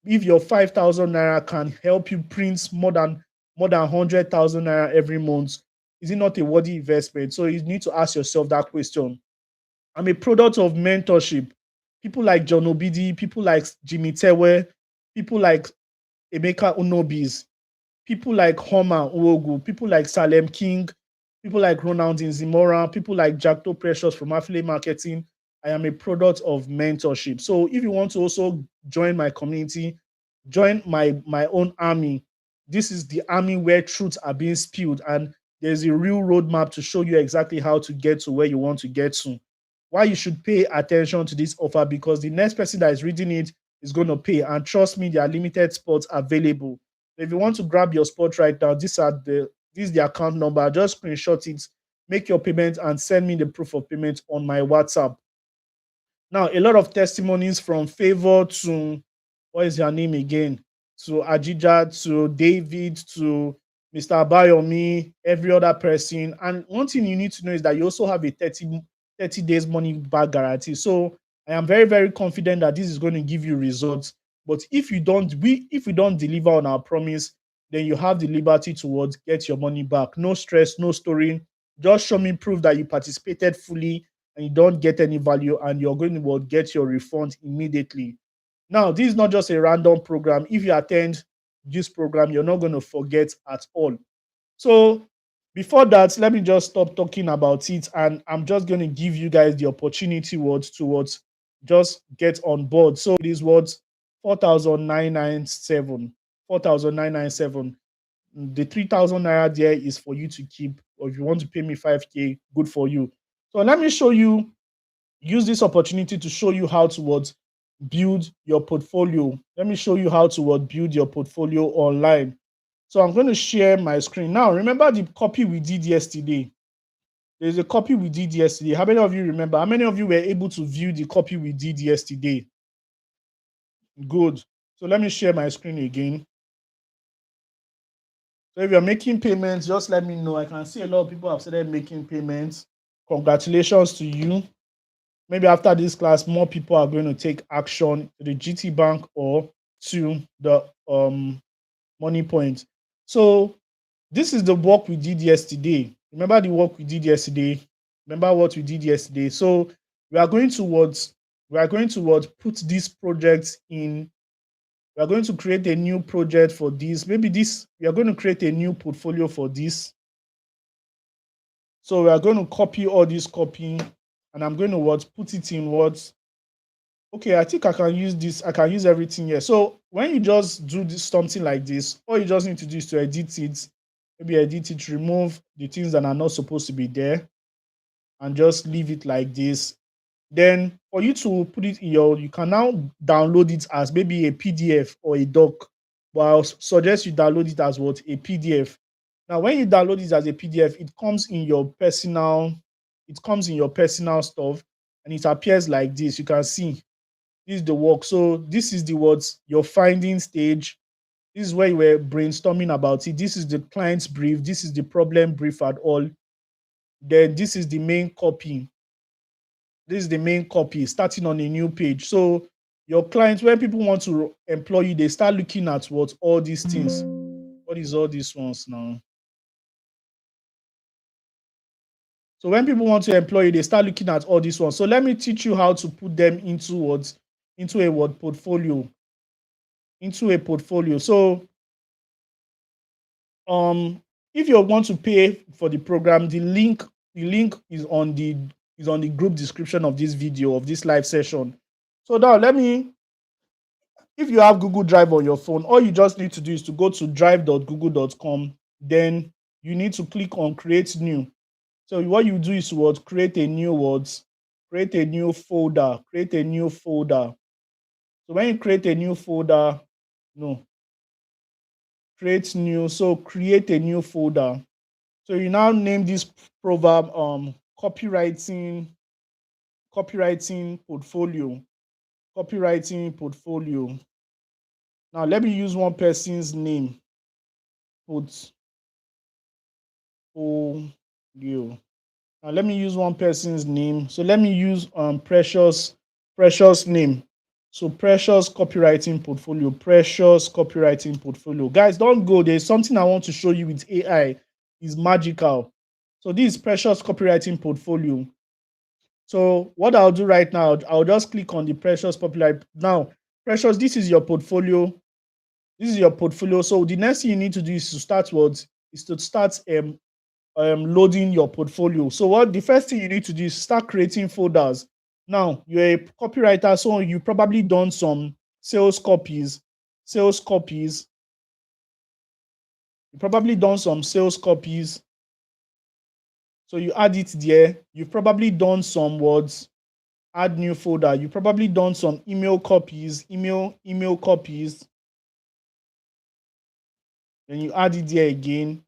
If your 5,000 naira can help you print more than 100,000 naira every month, is it not a worthy investment? So you need to ask yourself that question. I'm a product of mentorship. People like John Obidi, people like Jimmy Tewe, people like Emeka Unobis, people like Homer Uogu, people like Salem King, people like Ronald Nzimora, people like Jackto Precious from Affiliate Marketing. I am a product of mentorship. So if you want to also join my community, join my own army. This is the army where truths are being spilled, and there's a real roadmap to show you exactly how to get to where you want to get to. Why you should pay attention to this offer, because the next person that is reading it is going to pay. And trust me, there are limited spots available. If you want to grab your spot right now, this is the account number. Just screenshot it, make your payment, and send me the proof of payment on my WhatsApp. Now, a lot of testimonies from Favor to, what is your name again? To Ajija, to David, to Mr. Abayomi, every other person. And one thing you need to know is that you also have a 30 days money back guarantee. So I am very, very confident that this is going to give you results. But if we don't deliver on our promise, then you have the liberty to get your money back. No stress, no story. Just show me proof that you participated fully and you don't get any value, and you're going to get your refund immediately. Now, this is not just a random program. If you attend this program, you're not going to forget at all. So before that, let me just stop talking about it, and I'm just going to give you guys the opportunity towards just get on board. So it is 4,997. 4,997. The 3,000 naira there is for you to keep, or if you want to pay me 5K, good for you. So let me use this opportunity to show you how to build your portfolio. Let me show you how to build your portfolio online. So I'm going to share my screen. Now, remember the copy we did yesterday? There's a copy we did yesterday. How many of you remember? How many of you were able to view the copy we did yesterday? Good. So let me share my screen again. So if you're making payments, just let me know. I can see a lot of people have started making payments. Congratulations to you. Maybe after this class, more people are going to take action to the GT Bank or to the Money Point. So this is the work we did yesterday. Remember the work we did yesterday? Remember what we did yesterday? So we are going towards put this project in. We are going to create a new project for this. Maybe we are going to create a new portfolio for this. So we are going to copy all this copy, and I'm going to put it in words. Okay, I think I can use this. I can use everything here. So when you just do something like this, all you just need to do is to edit it. Maybe edit it, remove the things that are not supposed to be there, and just leave it like this. Then for you to put it in you can now download it as maybe a PDF or a doc. But I'll suggest you download it as a PDF. Now, when you download it as a PDF, it comes in your personal stuff, and it appears like this. You can see This is the work. So this is the words your finding stage. This is where you were brainstorming about it. This is the client's brief. This is the problem brief at all. Then this is the main copy. This is the main copy starting on a new page. So your clients, when people want to employ you, they start looking at what all these things. What is all these ones now? So when people want to employ you, they start looking at all these ones. So let me teach you how to put them into what into a word portfolio. Into a portfolio. So um if you want to pay for the program, the link is on the group description of this video of this live session. So now let me if you have Google Drive on your phone, all you just need to do is to go to drive.google.com. Then you need to click on create new. So what you do is what create a new words, create a new folder, create a new folder. So when you create a new folder, no, create new. So create a new folder. So you now name this proverb copywriting portfolio. Copywriting portfolio. Now let me use one person's name. Portfolio. Now let me use one person's name. So let me use Precious name. So Precious copywriting portfolio. Precious copywriting portfolio. Guys, don't go. There's something I want to show you with AI. It's magical. So this is Precious copywriting portfolio. So what I'll do right now, I'll just click on the Precious popular. Now, Precious, this is your portfolio. This is your portfolio. So the next thing you need to do is to start loading your portfolio. So what the first thing you need to do is start creating folders. Now you're a copywriter, so you probably done some sales copies. Sales copies. You probably done some sales copies. So you add it there. You've probably done some words. Add new folder. You probably done some email copies. Email copies. Then you add it there again.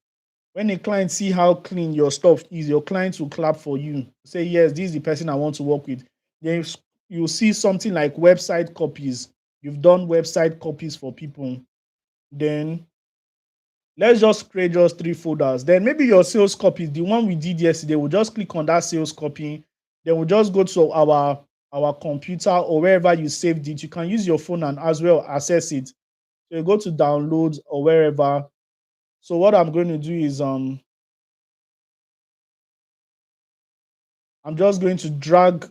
When a client see how clean your stuff is, your clients will clap for you. Say, yes, this is the person I want to work with. Then you'll see something like website copies. You've done website copies for people. Then let's just create just 3 folders. Then maybe your sales copy, the one we did yesterday, we'll just click on that sales copy. Then we'll just go to our computer or wherever you saved it. You can use your phone and as well access it. So you go to downloads or wherever. So what I'm going to do is I'm just going to drag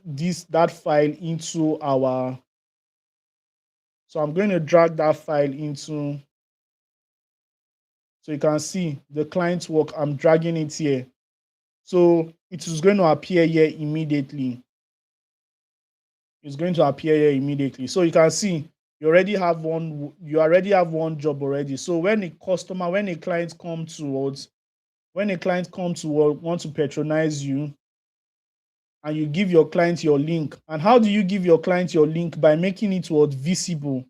that file into our. So I'm going to drag that file into. So you can see the client's work. I'm dragging it here. So it is going to appear here immediately. It's going to appear here immediately. So you can see you already have one. You already have one job already. So when a client comes towards, want to patronize you, and you give your client your link. And how do you give your client your link? By making it visible.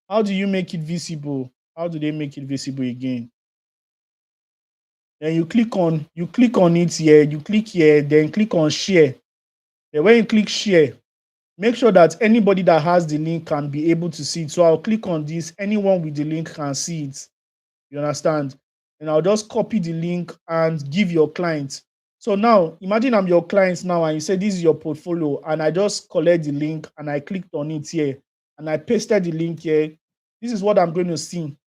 How do you make it visible? How do they make it visible again? Then you click on it here, you click here, then click on share. Then when you click share, make sure that anybody that has the link can be able to see it. So I'll click on this, anyone with the link can see it. You understand? And I'll just copy the link and give your client. So now imagine I'm your client now and you say this is your portfolio, and I just collect the link and I clicked on it here and I pasted the link here. This is what I'm going to see.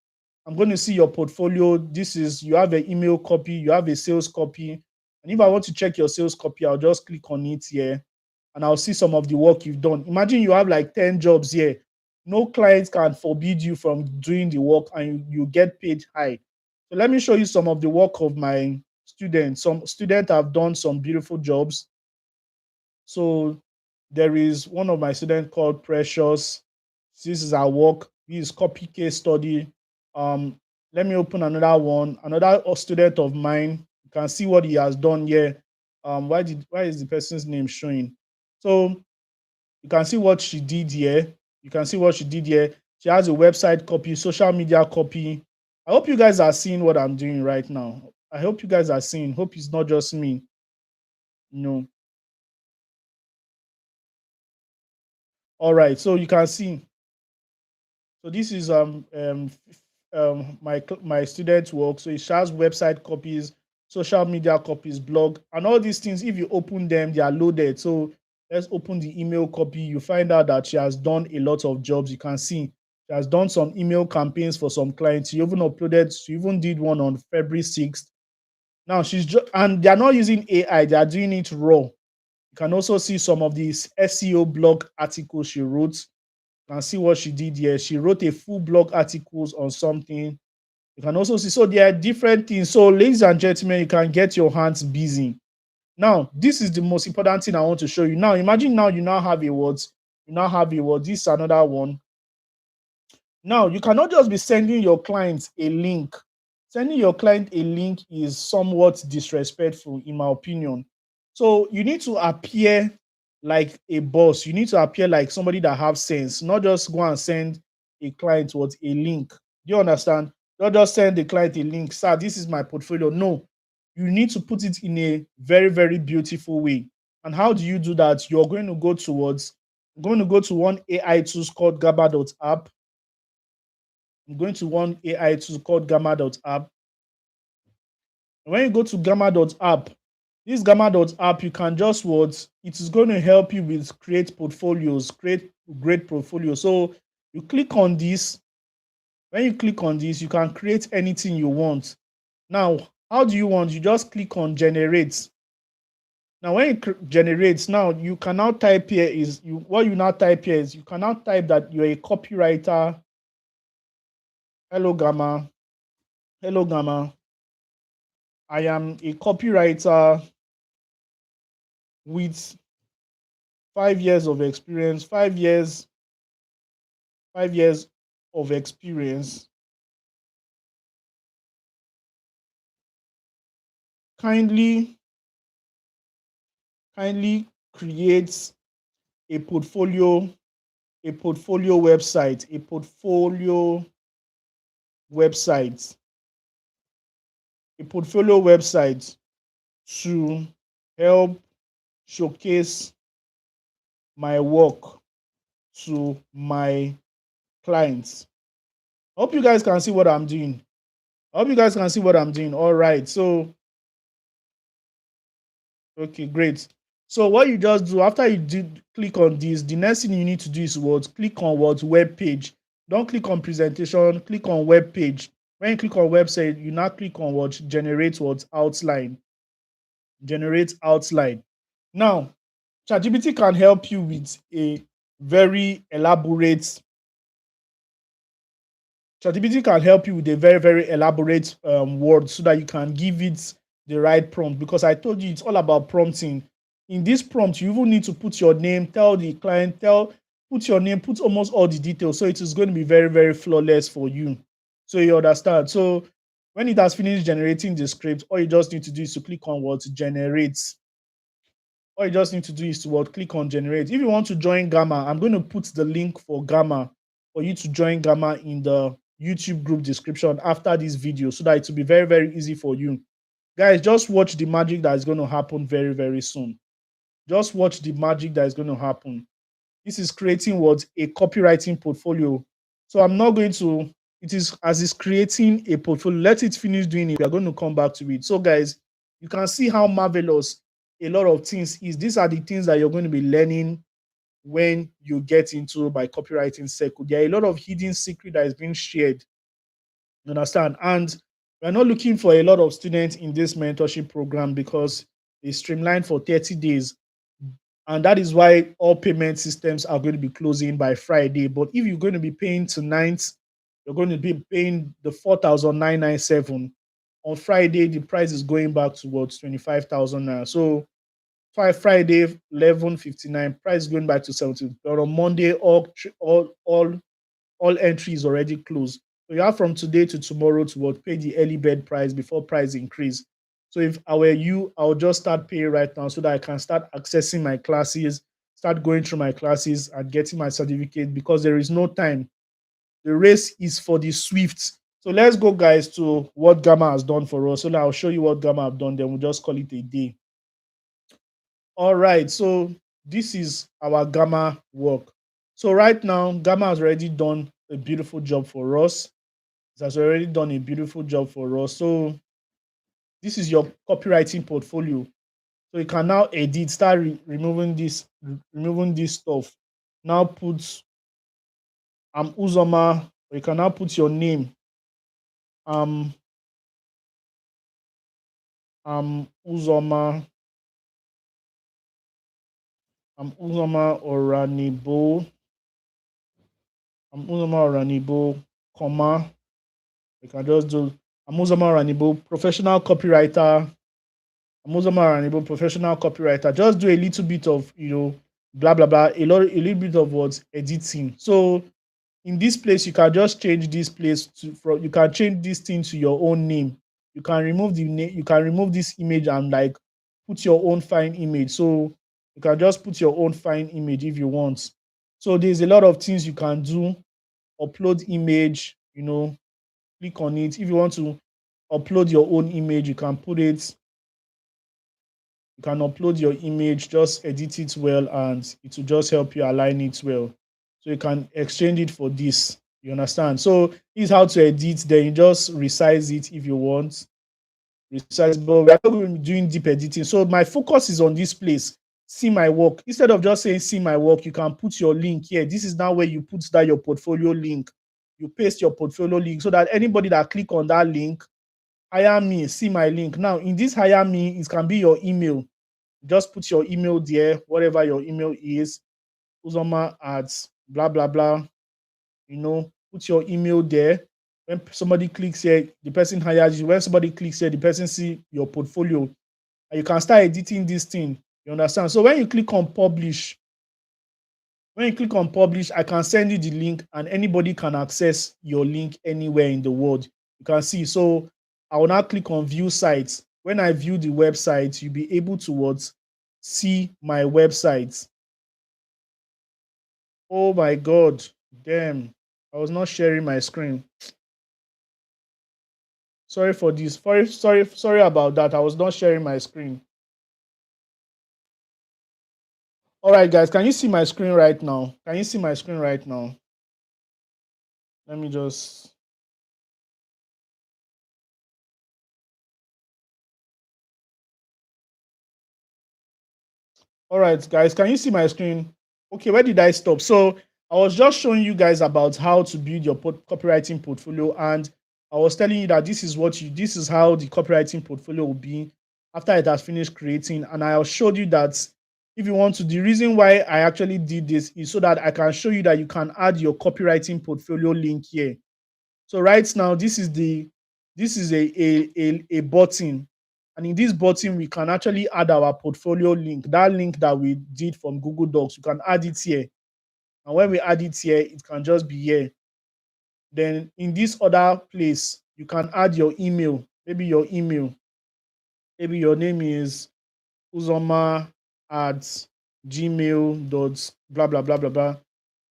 I'm going to see your portfolio. You have an email copy, you have a sales copy. And if I want to check your sales copy, I'll just click on it here and I'll see some of the work you've done. Imagine you have like 10 jobs here. No client can forbid you from doing the work and you get paid high. So let me show you some of the work of my students. Some students have done some beautiful jobs. So there is one of my students called Precious. This is our work. This is copy case study. Let me open another one. Another student of mine. You can see what he has done here. Why is the person's name showing? So you can see what she did here. She has a website copy, social media copy. I hope you guys are seeing what I'm doing right now. I hope you guys are seeing. Hope it's not just me. You know. All right, so you can see. So this is my student work. So it has website copies, social media copies, blog, and all these things. If you open them, they are loaded. So let's open the email copy. You find out that she has done a lot of jobs. You can see she has done some email campaigns for some clients. She even uploaded. She even did one on February 6th. Now she's just, and they are not using AI. They are doing it raw. You can also see some of these SEO blog articles she wrote and see what she did here. She wrote a full blog articles on something. You can also see, so there are different things. So, ladies and gentlemen, you can get your hands busy. Now, this is the most important thing I want to show you. Now, imagine now you now have a word. You now have a word. This is another one. Now, you cannot just be sending your clients a link. Sending your client a link is somewhat disrespectful, in my opinion. So you need to appear like a boss. You need to appear like somebody that have sense, not just go and send a client what a link. Do you understand? Not just send the client a link. Sir, this is my portfolio. No, you need to put it in a very, very beautiful way. And how do you do that? You're going to go towards, going to go to one AI tools called Gaba.app. I'm going to one AI tool called Gamma.app. When you go to Gamma.app, this Gamma.app, you can just what it is going to help you with create portfolios, create great portfolios. So you click on this. When you click on this, you can create anything you want. Now, how do you want? You just click on generate. Now, when it generates, now you can now type here is you what you now type here is you can now type that you're a copywriter. Hello, Gamma. Hello, Gamma. I am a copywriter with 5 years of experience, 5 years of experience. Kindly, kindly create a portfolio, a portfolio website, a portfolio website, a portfolio website to help showcase my work to my clients. I hope you guys can see what I'm doing. I hope you guys can see what I'm doing. All right. So, okay, great. So what you just do after you did click on this, the next thing you need to do is what? Click on what? Web page. Don't click on presentation, click on web page. When you click on website, you now click on what? Generate what? Outline. Generate outline. Now, ChatGPT can help you with a very elaborate ChatGPT can help you with a very, very elaborate word so that you can give it the right prompt. Because I told you it's all about prompting. In this prompt, you even need to put your name, tell the client, put your name, put almost all the details. So it is going to be very, very flawless for you. So you understand. So when it has finished generating the script, all you just need to do is to click on what generates. All you just need to do is to what click on generate. If you want to join Gamma, I'm going to put the link for Gamma for you to join Gamma in the YouTube group description after this video so that it will be very, very easy for you. Guys, just watch the magic that is going to happen very, very soon. Just watch the magic that is going to happen. This is creating what? A copywriting portfolio. So I'm not going to, it is as it's creating a portfolio. Let it finish doing it. We are going to come back to it. So guys, you can see how marvelous a lot of things is. These are the things that you're going to be learning when you get into my copywriting circle. There are a lot of hidden secret that is being shared. You understand? And we're not looking for a lot of students in this mentorship program because it's streamlined for 30 days. And that is why all payment systems are going to be closing by Friday. But if you're going to be paying tonight, you're going to be paying the 4,997. On Friday, the price is going back towards 25,000 now. So Friday 11:59, price going back to 17. But on Monday, all entries already closed. So you have from today to tomorrow to what pay the early bird price before price increase. So if I were you, I would just start paying right now so that I can start accessing my classes, start going through my classes and getting my certificate because there is no time. The race is for the swift. So let's go, guys, to what Gamma has done for us. So now I'll show you what Gamma have done. Then we'll just call it a day. All right. So this is our Gamma work. So right now, Gamma has already done a beautiful job for us. It has already done a beautiful job for us. So this is your copywriting portfolio. So you can now edit, start removing this stuff. Now put Uzoma, or you can now put your name. Um Uzoma, Uzoma Oranibo, Uzoma Oranibo, comma. You can just do Uzoma Oranibo, professional copywriter. Uzoma Oranibo, professional copywriter. Just do a little bit of blah blah blah, a little bit of what editing. So in this place, you can just change this place you can change this thing to your own name. You can remove the name, you can remove this image and like put your own fine image. So you can just put your own fine image if you want. So there's a lot of things you can do. Upload image, click on it. If you want to upload your own image, you can put it, you can upload your image, just edit it well, and it will just help you align it well. So you can exchange it for this. You understand? So this is how to edit. Then you just resize it if you want. Resize, but we are not going to be doing deep editing. So my focus is on this place. See my work. Instead of just saying see my work, you can put your link here. This is now where you put that your portfolio link. You paste your portfolio link so that anybody that click on that link, hire me, see my link. Now in this hire me, it can be your email. Just put your email there, whatever your email is, Uzoma at blah blah blah. Put your email there. When somebody clicks here, the person hires you. When somebody clicks here, the person see your portfolio, and you can start editing this thing. You understand? So when you click on publish, I can send you the link, and anybody can access your link anywhere in the world. You can see. So I will now click on view sites. When I view the website, you'll be able to see my website. Oh my God, damn. I was not sharing my screen. Sorry for this. Sorry about that. I was not sharing my screen. All right, guys, can you see my screen right now? Can you see my screen right now? Let me just. All right, guys, can you see my screen? Okay, where did I stop? So I was just showing you guys about how to build your copywriting portfolio, and I was telling you that this is how the copywriting portfolio will be after it has finished creating. And I showed you that if you want to, the reason why I actually did this is so that I can show you that you can add your copywriting portfolio link here. So right now, this is a button, and in this button we can actually add our portfolio link. That link that we did from Google Docs, you can add it here, and when we add it here, it can just be here. Then in this other place, you can add your email. Maybe your email, maybe your name is Uzoma at gmail dot blah blah blah blah blah.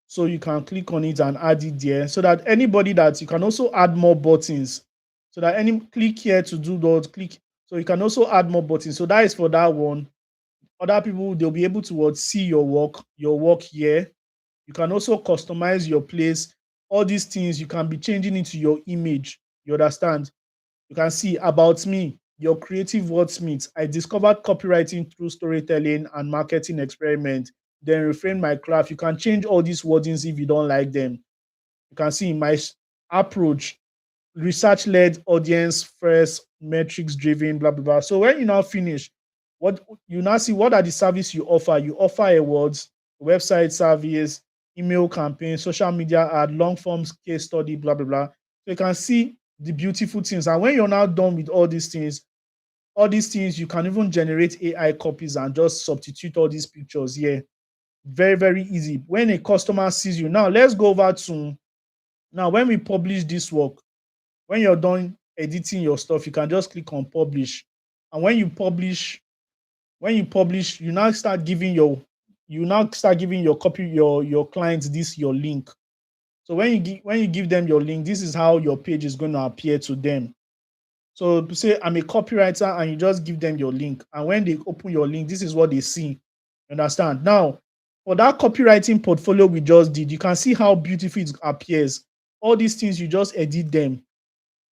So you can click on it and add it there, so that anybody that you can also add more buttons, so that any click here to do that, click. So you can also add more buttons. So that is for that one. Other people, they'll be able to see your work here. You can also customize your place. All these things you can be changing into your image. You understand? You can see about me, your creative wordsmith. I discovered copywriting through storytelling and marketing experiment. Then refrain my craft. You can change all these wordings if you don't like them. You can see my approach, research-led, audience first, metrics driven, blah blah blah. So when you now finish, what you now see, what are the service you offer? You offer awards, website service, email campaign, social media ad, long forms case study, blah blah blah. So you can see the beautiful things. And when you're now done with all these things, you can even generate AI copies and just substitute all these pictures here. Very, very easy. When a customer sees you, now let's go over to now when we publish this work, when you're done editing your stuff, you can just click on publish. And when you publish, you now start giving your your clients this your link. So when you give them your link, this is how your page is going to appear to them. So say I'm a copywriter, and you just give them your link, and when they open your link, this is what they see. Understand? Now, For that copywriting portfolio we just did, you can see how beautiful it appears. All these things, you just edit them.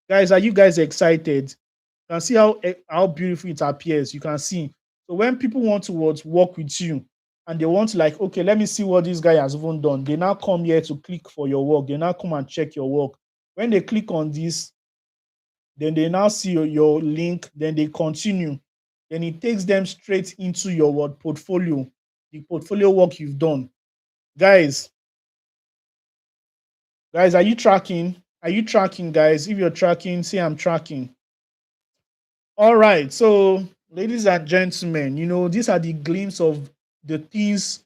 Guys, are you guys excited? You can see how beautiful it appears. You can see. So when people want to work with you and they want to like, okay, let me see what this guy has even done. They now come here to click for your work. They now come and check your work. When they click on this, then they now see your link, then they continue. Then it takes them straight into your portfolio, the portfolio work you've done. Guys, are you tracking? Are you tracking, guys? If you're tracking, say I'm tracking. All right. So, ladies and gentlemen, these are the glimpse of the things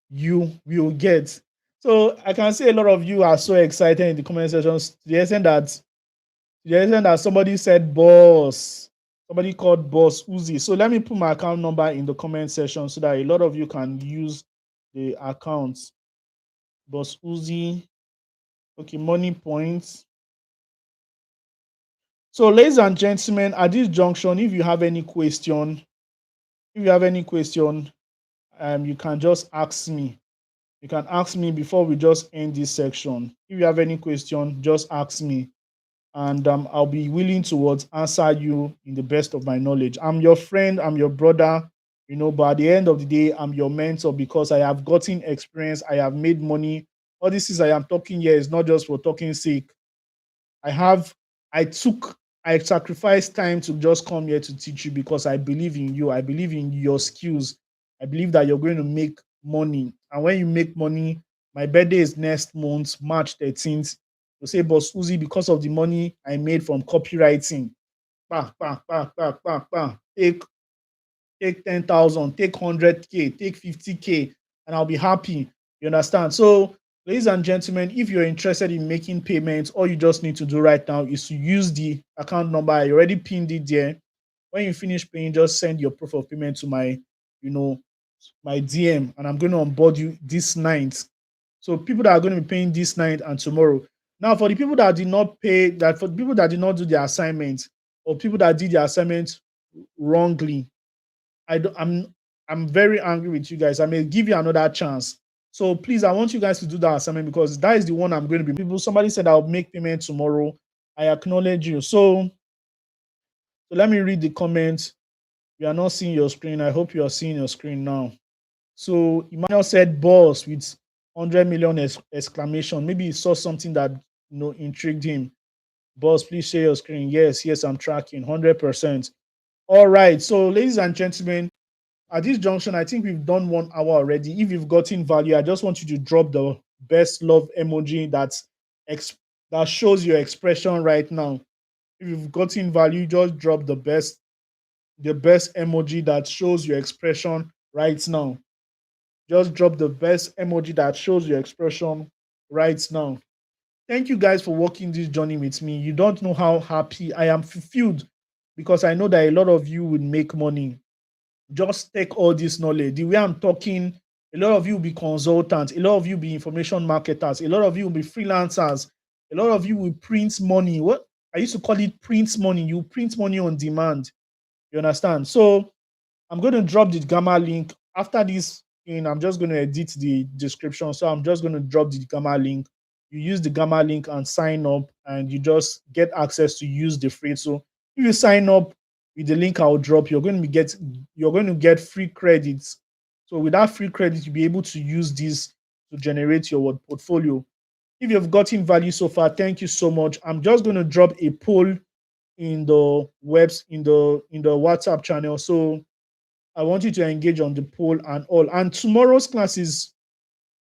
you will get. So I can see a lot of you are so excited in the comment sections to the extent that somebody said boss. Somebody called boss Uzi. So let me put my account number in the comment section so that a lot of you can use the accounts. Boss Uzi. Okay, money points. So, ladies and gentlemen, at this junction, if you have any question, you can just ask me. You can ask me before we just end this section. If you have any question, just ask me, and I'll be willing to answer you in the best of my knowledge. I'm your friend, I'm your brother, but at the end of the day, I'm your mentor because I have gotten experience, I have made money. All this is I am talking here is not just for talking sake. I sacrificed time to just come here to teach you because I believe in you. I believe in your skills. I believe that you're going to make money. And when you make money, my birthday is next month, March 13th. You say, Boss Uzi, because of the money I made from copywriting, take 10,000, take 100K, take 50K, and I'll be happy. You understand? So, ladies and gentlemen, if you're interested in making payments, all you just need to do right now is to use the account number. I already pinned it there. When you finish paying, just send your proof of payment to my DM, and I'm going to onboard you this night. So people that are going to be paying this night and tomorrow. Now, for the people that did not pay, for the people that did not do their assignment, or people that did their assignment wrongly, I'm very angry with you guys. I may give you another chance. So please, I want you guys to do that assignment because that is the one I'm going to be. People, somebody said I'll make payment tomorrow. I acknowledge you. So let me read the comments. You are not seeing your screen. I hope you are seeing your screen now. So Emmanuel said boss with 100 million exclamation. Maybe he saw something that intrigued him. Boss, please share your screen. Yes, I'm tracking 100%. All right. So ladies and gentlemen, at this junction, I think we've done 1 hour already. If you've gotten value, I just want you to drop the best love emoji that shows your expression right now. If you've gotten value, just drop the best emoji that shows your expression right now. Just drop the best emoji that shows your expression right now. Thank you guys for walking this journey with me. You don't know how happy I am, fulfilled, because I know that a lot of you would make money. Just take all this knowledge. The way I'm talking, a lot of you will be consultants, a lot of you will be information marketers, a lot of you will be freelancers, a lot of you will print money. What I used to call it print money. You print money on demand. You understand? So I'm going to drop the Gamma link after this. I'm just going to edit the description. So I'm just going to drop the Gamma link. You use the Gamma link and sign up, and you just get access to use the free. So if you sign up with the link I'll drop, you're going to get free credits. So with that free credit, you'll be able to use this to generate your portfolio. If you've gotten value so far, thank you so much. I'm just going to drop a poll in the WhatsApp channel. So I want you to engage on the poll and all. And tomorrow's class is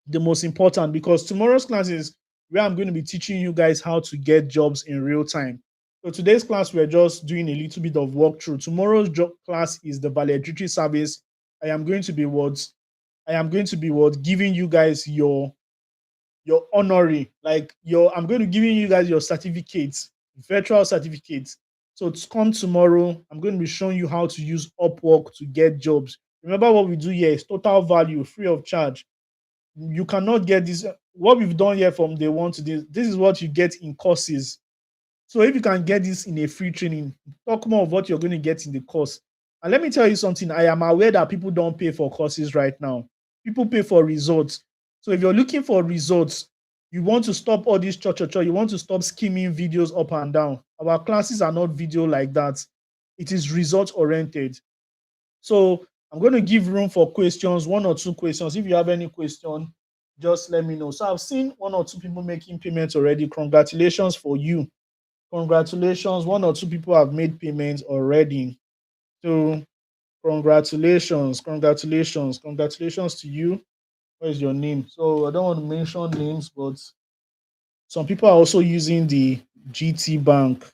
the most important because tomorrow's class is where I'm going to be teaching you guys how to get jobs in real time. So today's class, we're just doing a little bit of walkthrough. Tomorrow's class is the valedictory service. I am going to be giving you guys your honorary, I'm going to giving you guys your certificates, virtual certificates. So to come tomorrow, I'm going to be showing you how to use Upwork to get jobs. Remember what we do here is total value, free of charge. You cannot get this. What we've done here from day one to this is what you get in courses. So if you can get this in a free training, talk more of what you're going to get in the course. And let me tell you something. I am aware that people don't pay for courses right now. People pay for results. So if you're looking for results, you want to stop all this cho. You want to stop skimming videos up and down. Our classes are not video like that. It is result oriented. So I'm going to give room for questions, one or two questions. If you have any question, just let me know. So I've seen one or two people making payments already. Congratulations for you. Congratulations. One or two people have made payments already. So congratulations, congratulations, congratulations to you. What is your name? So I don't want to mention names, but some people are also using the GT Bank.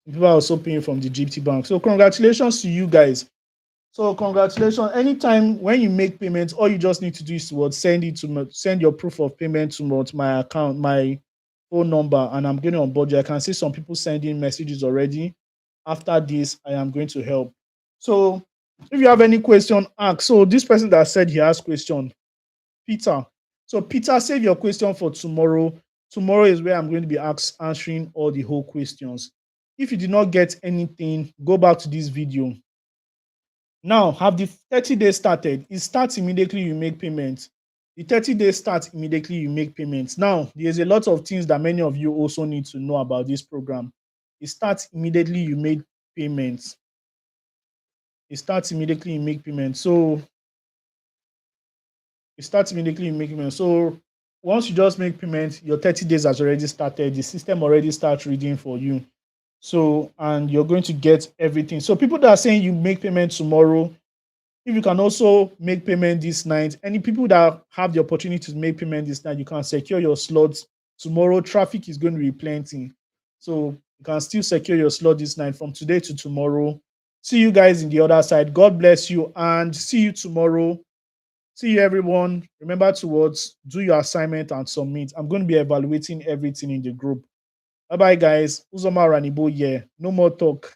People are also paying from the GT Bank. So congratulations to you guys. So congratulations. Anytime when you make payments, all you just need to do is to send it to me, send your proof of payment to my account, my phone number, and I'm going to onboard you. I can see some people sending messages already. After this, I am going to help. So if you have any question, ask. So this person that said he has question, Peter. So Peter, save your question for tomorrow. Tomorrow is where I'm going to be answering all the whole questions. If you did not get anything, go back to this video. Now, have the 30 days started? It starts immediately you make payments. The 30 days starts immediately you make payments. Now, there's a lot of things that many of you also need to know about this program. It starts immediately you make payments. It starts immediately you make payments. So, it starts immediately you make payments. So, once you just make payments, your 30 days has already started. The system already starts reading for you. So, and you're going to get everything. So, people that are saying you make payment tomorrow, if you can also make payment this night, any people that have the opportunity to make payment this night, you can secure your slots. Tomorrow, traffic is going to be plenty. So you can still secure your slot this night from today to tomorrow. See you guys in the other side. God bless you and see you tomorrow. See you, everyone. Remember to do your assignment and submit. I'm going to be evaluating everything in the group. Bye-bye, guys. Uzoma Ranibo, yeah. No more talk.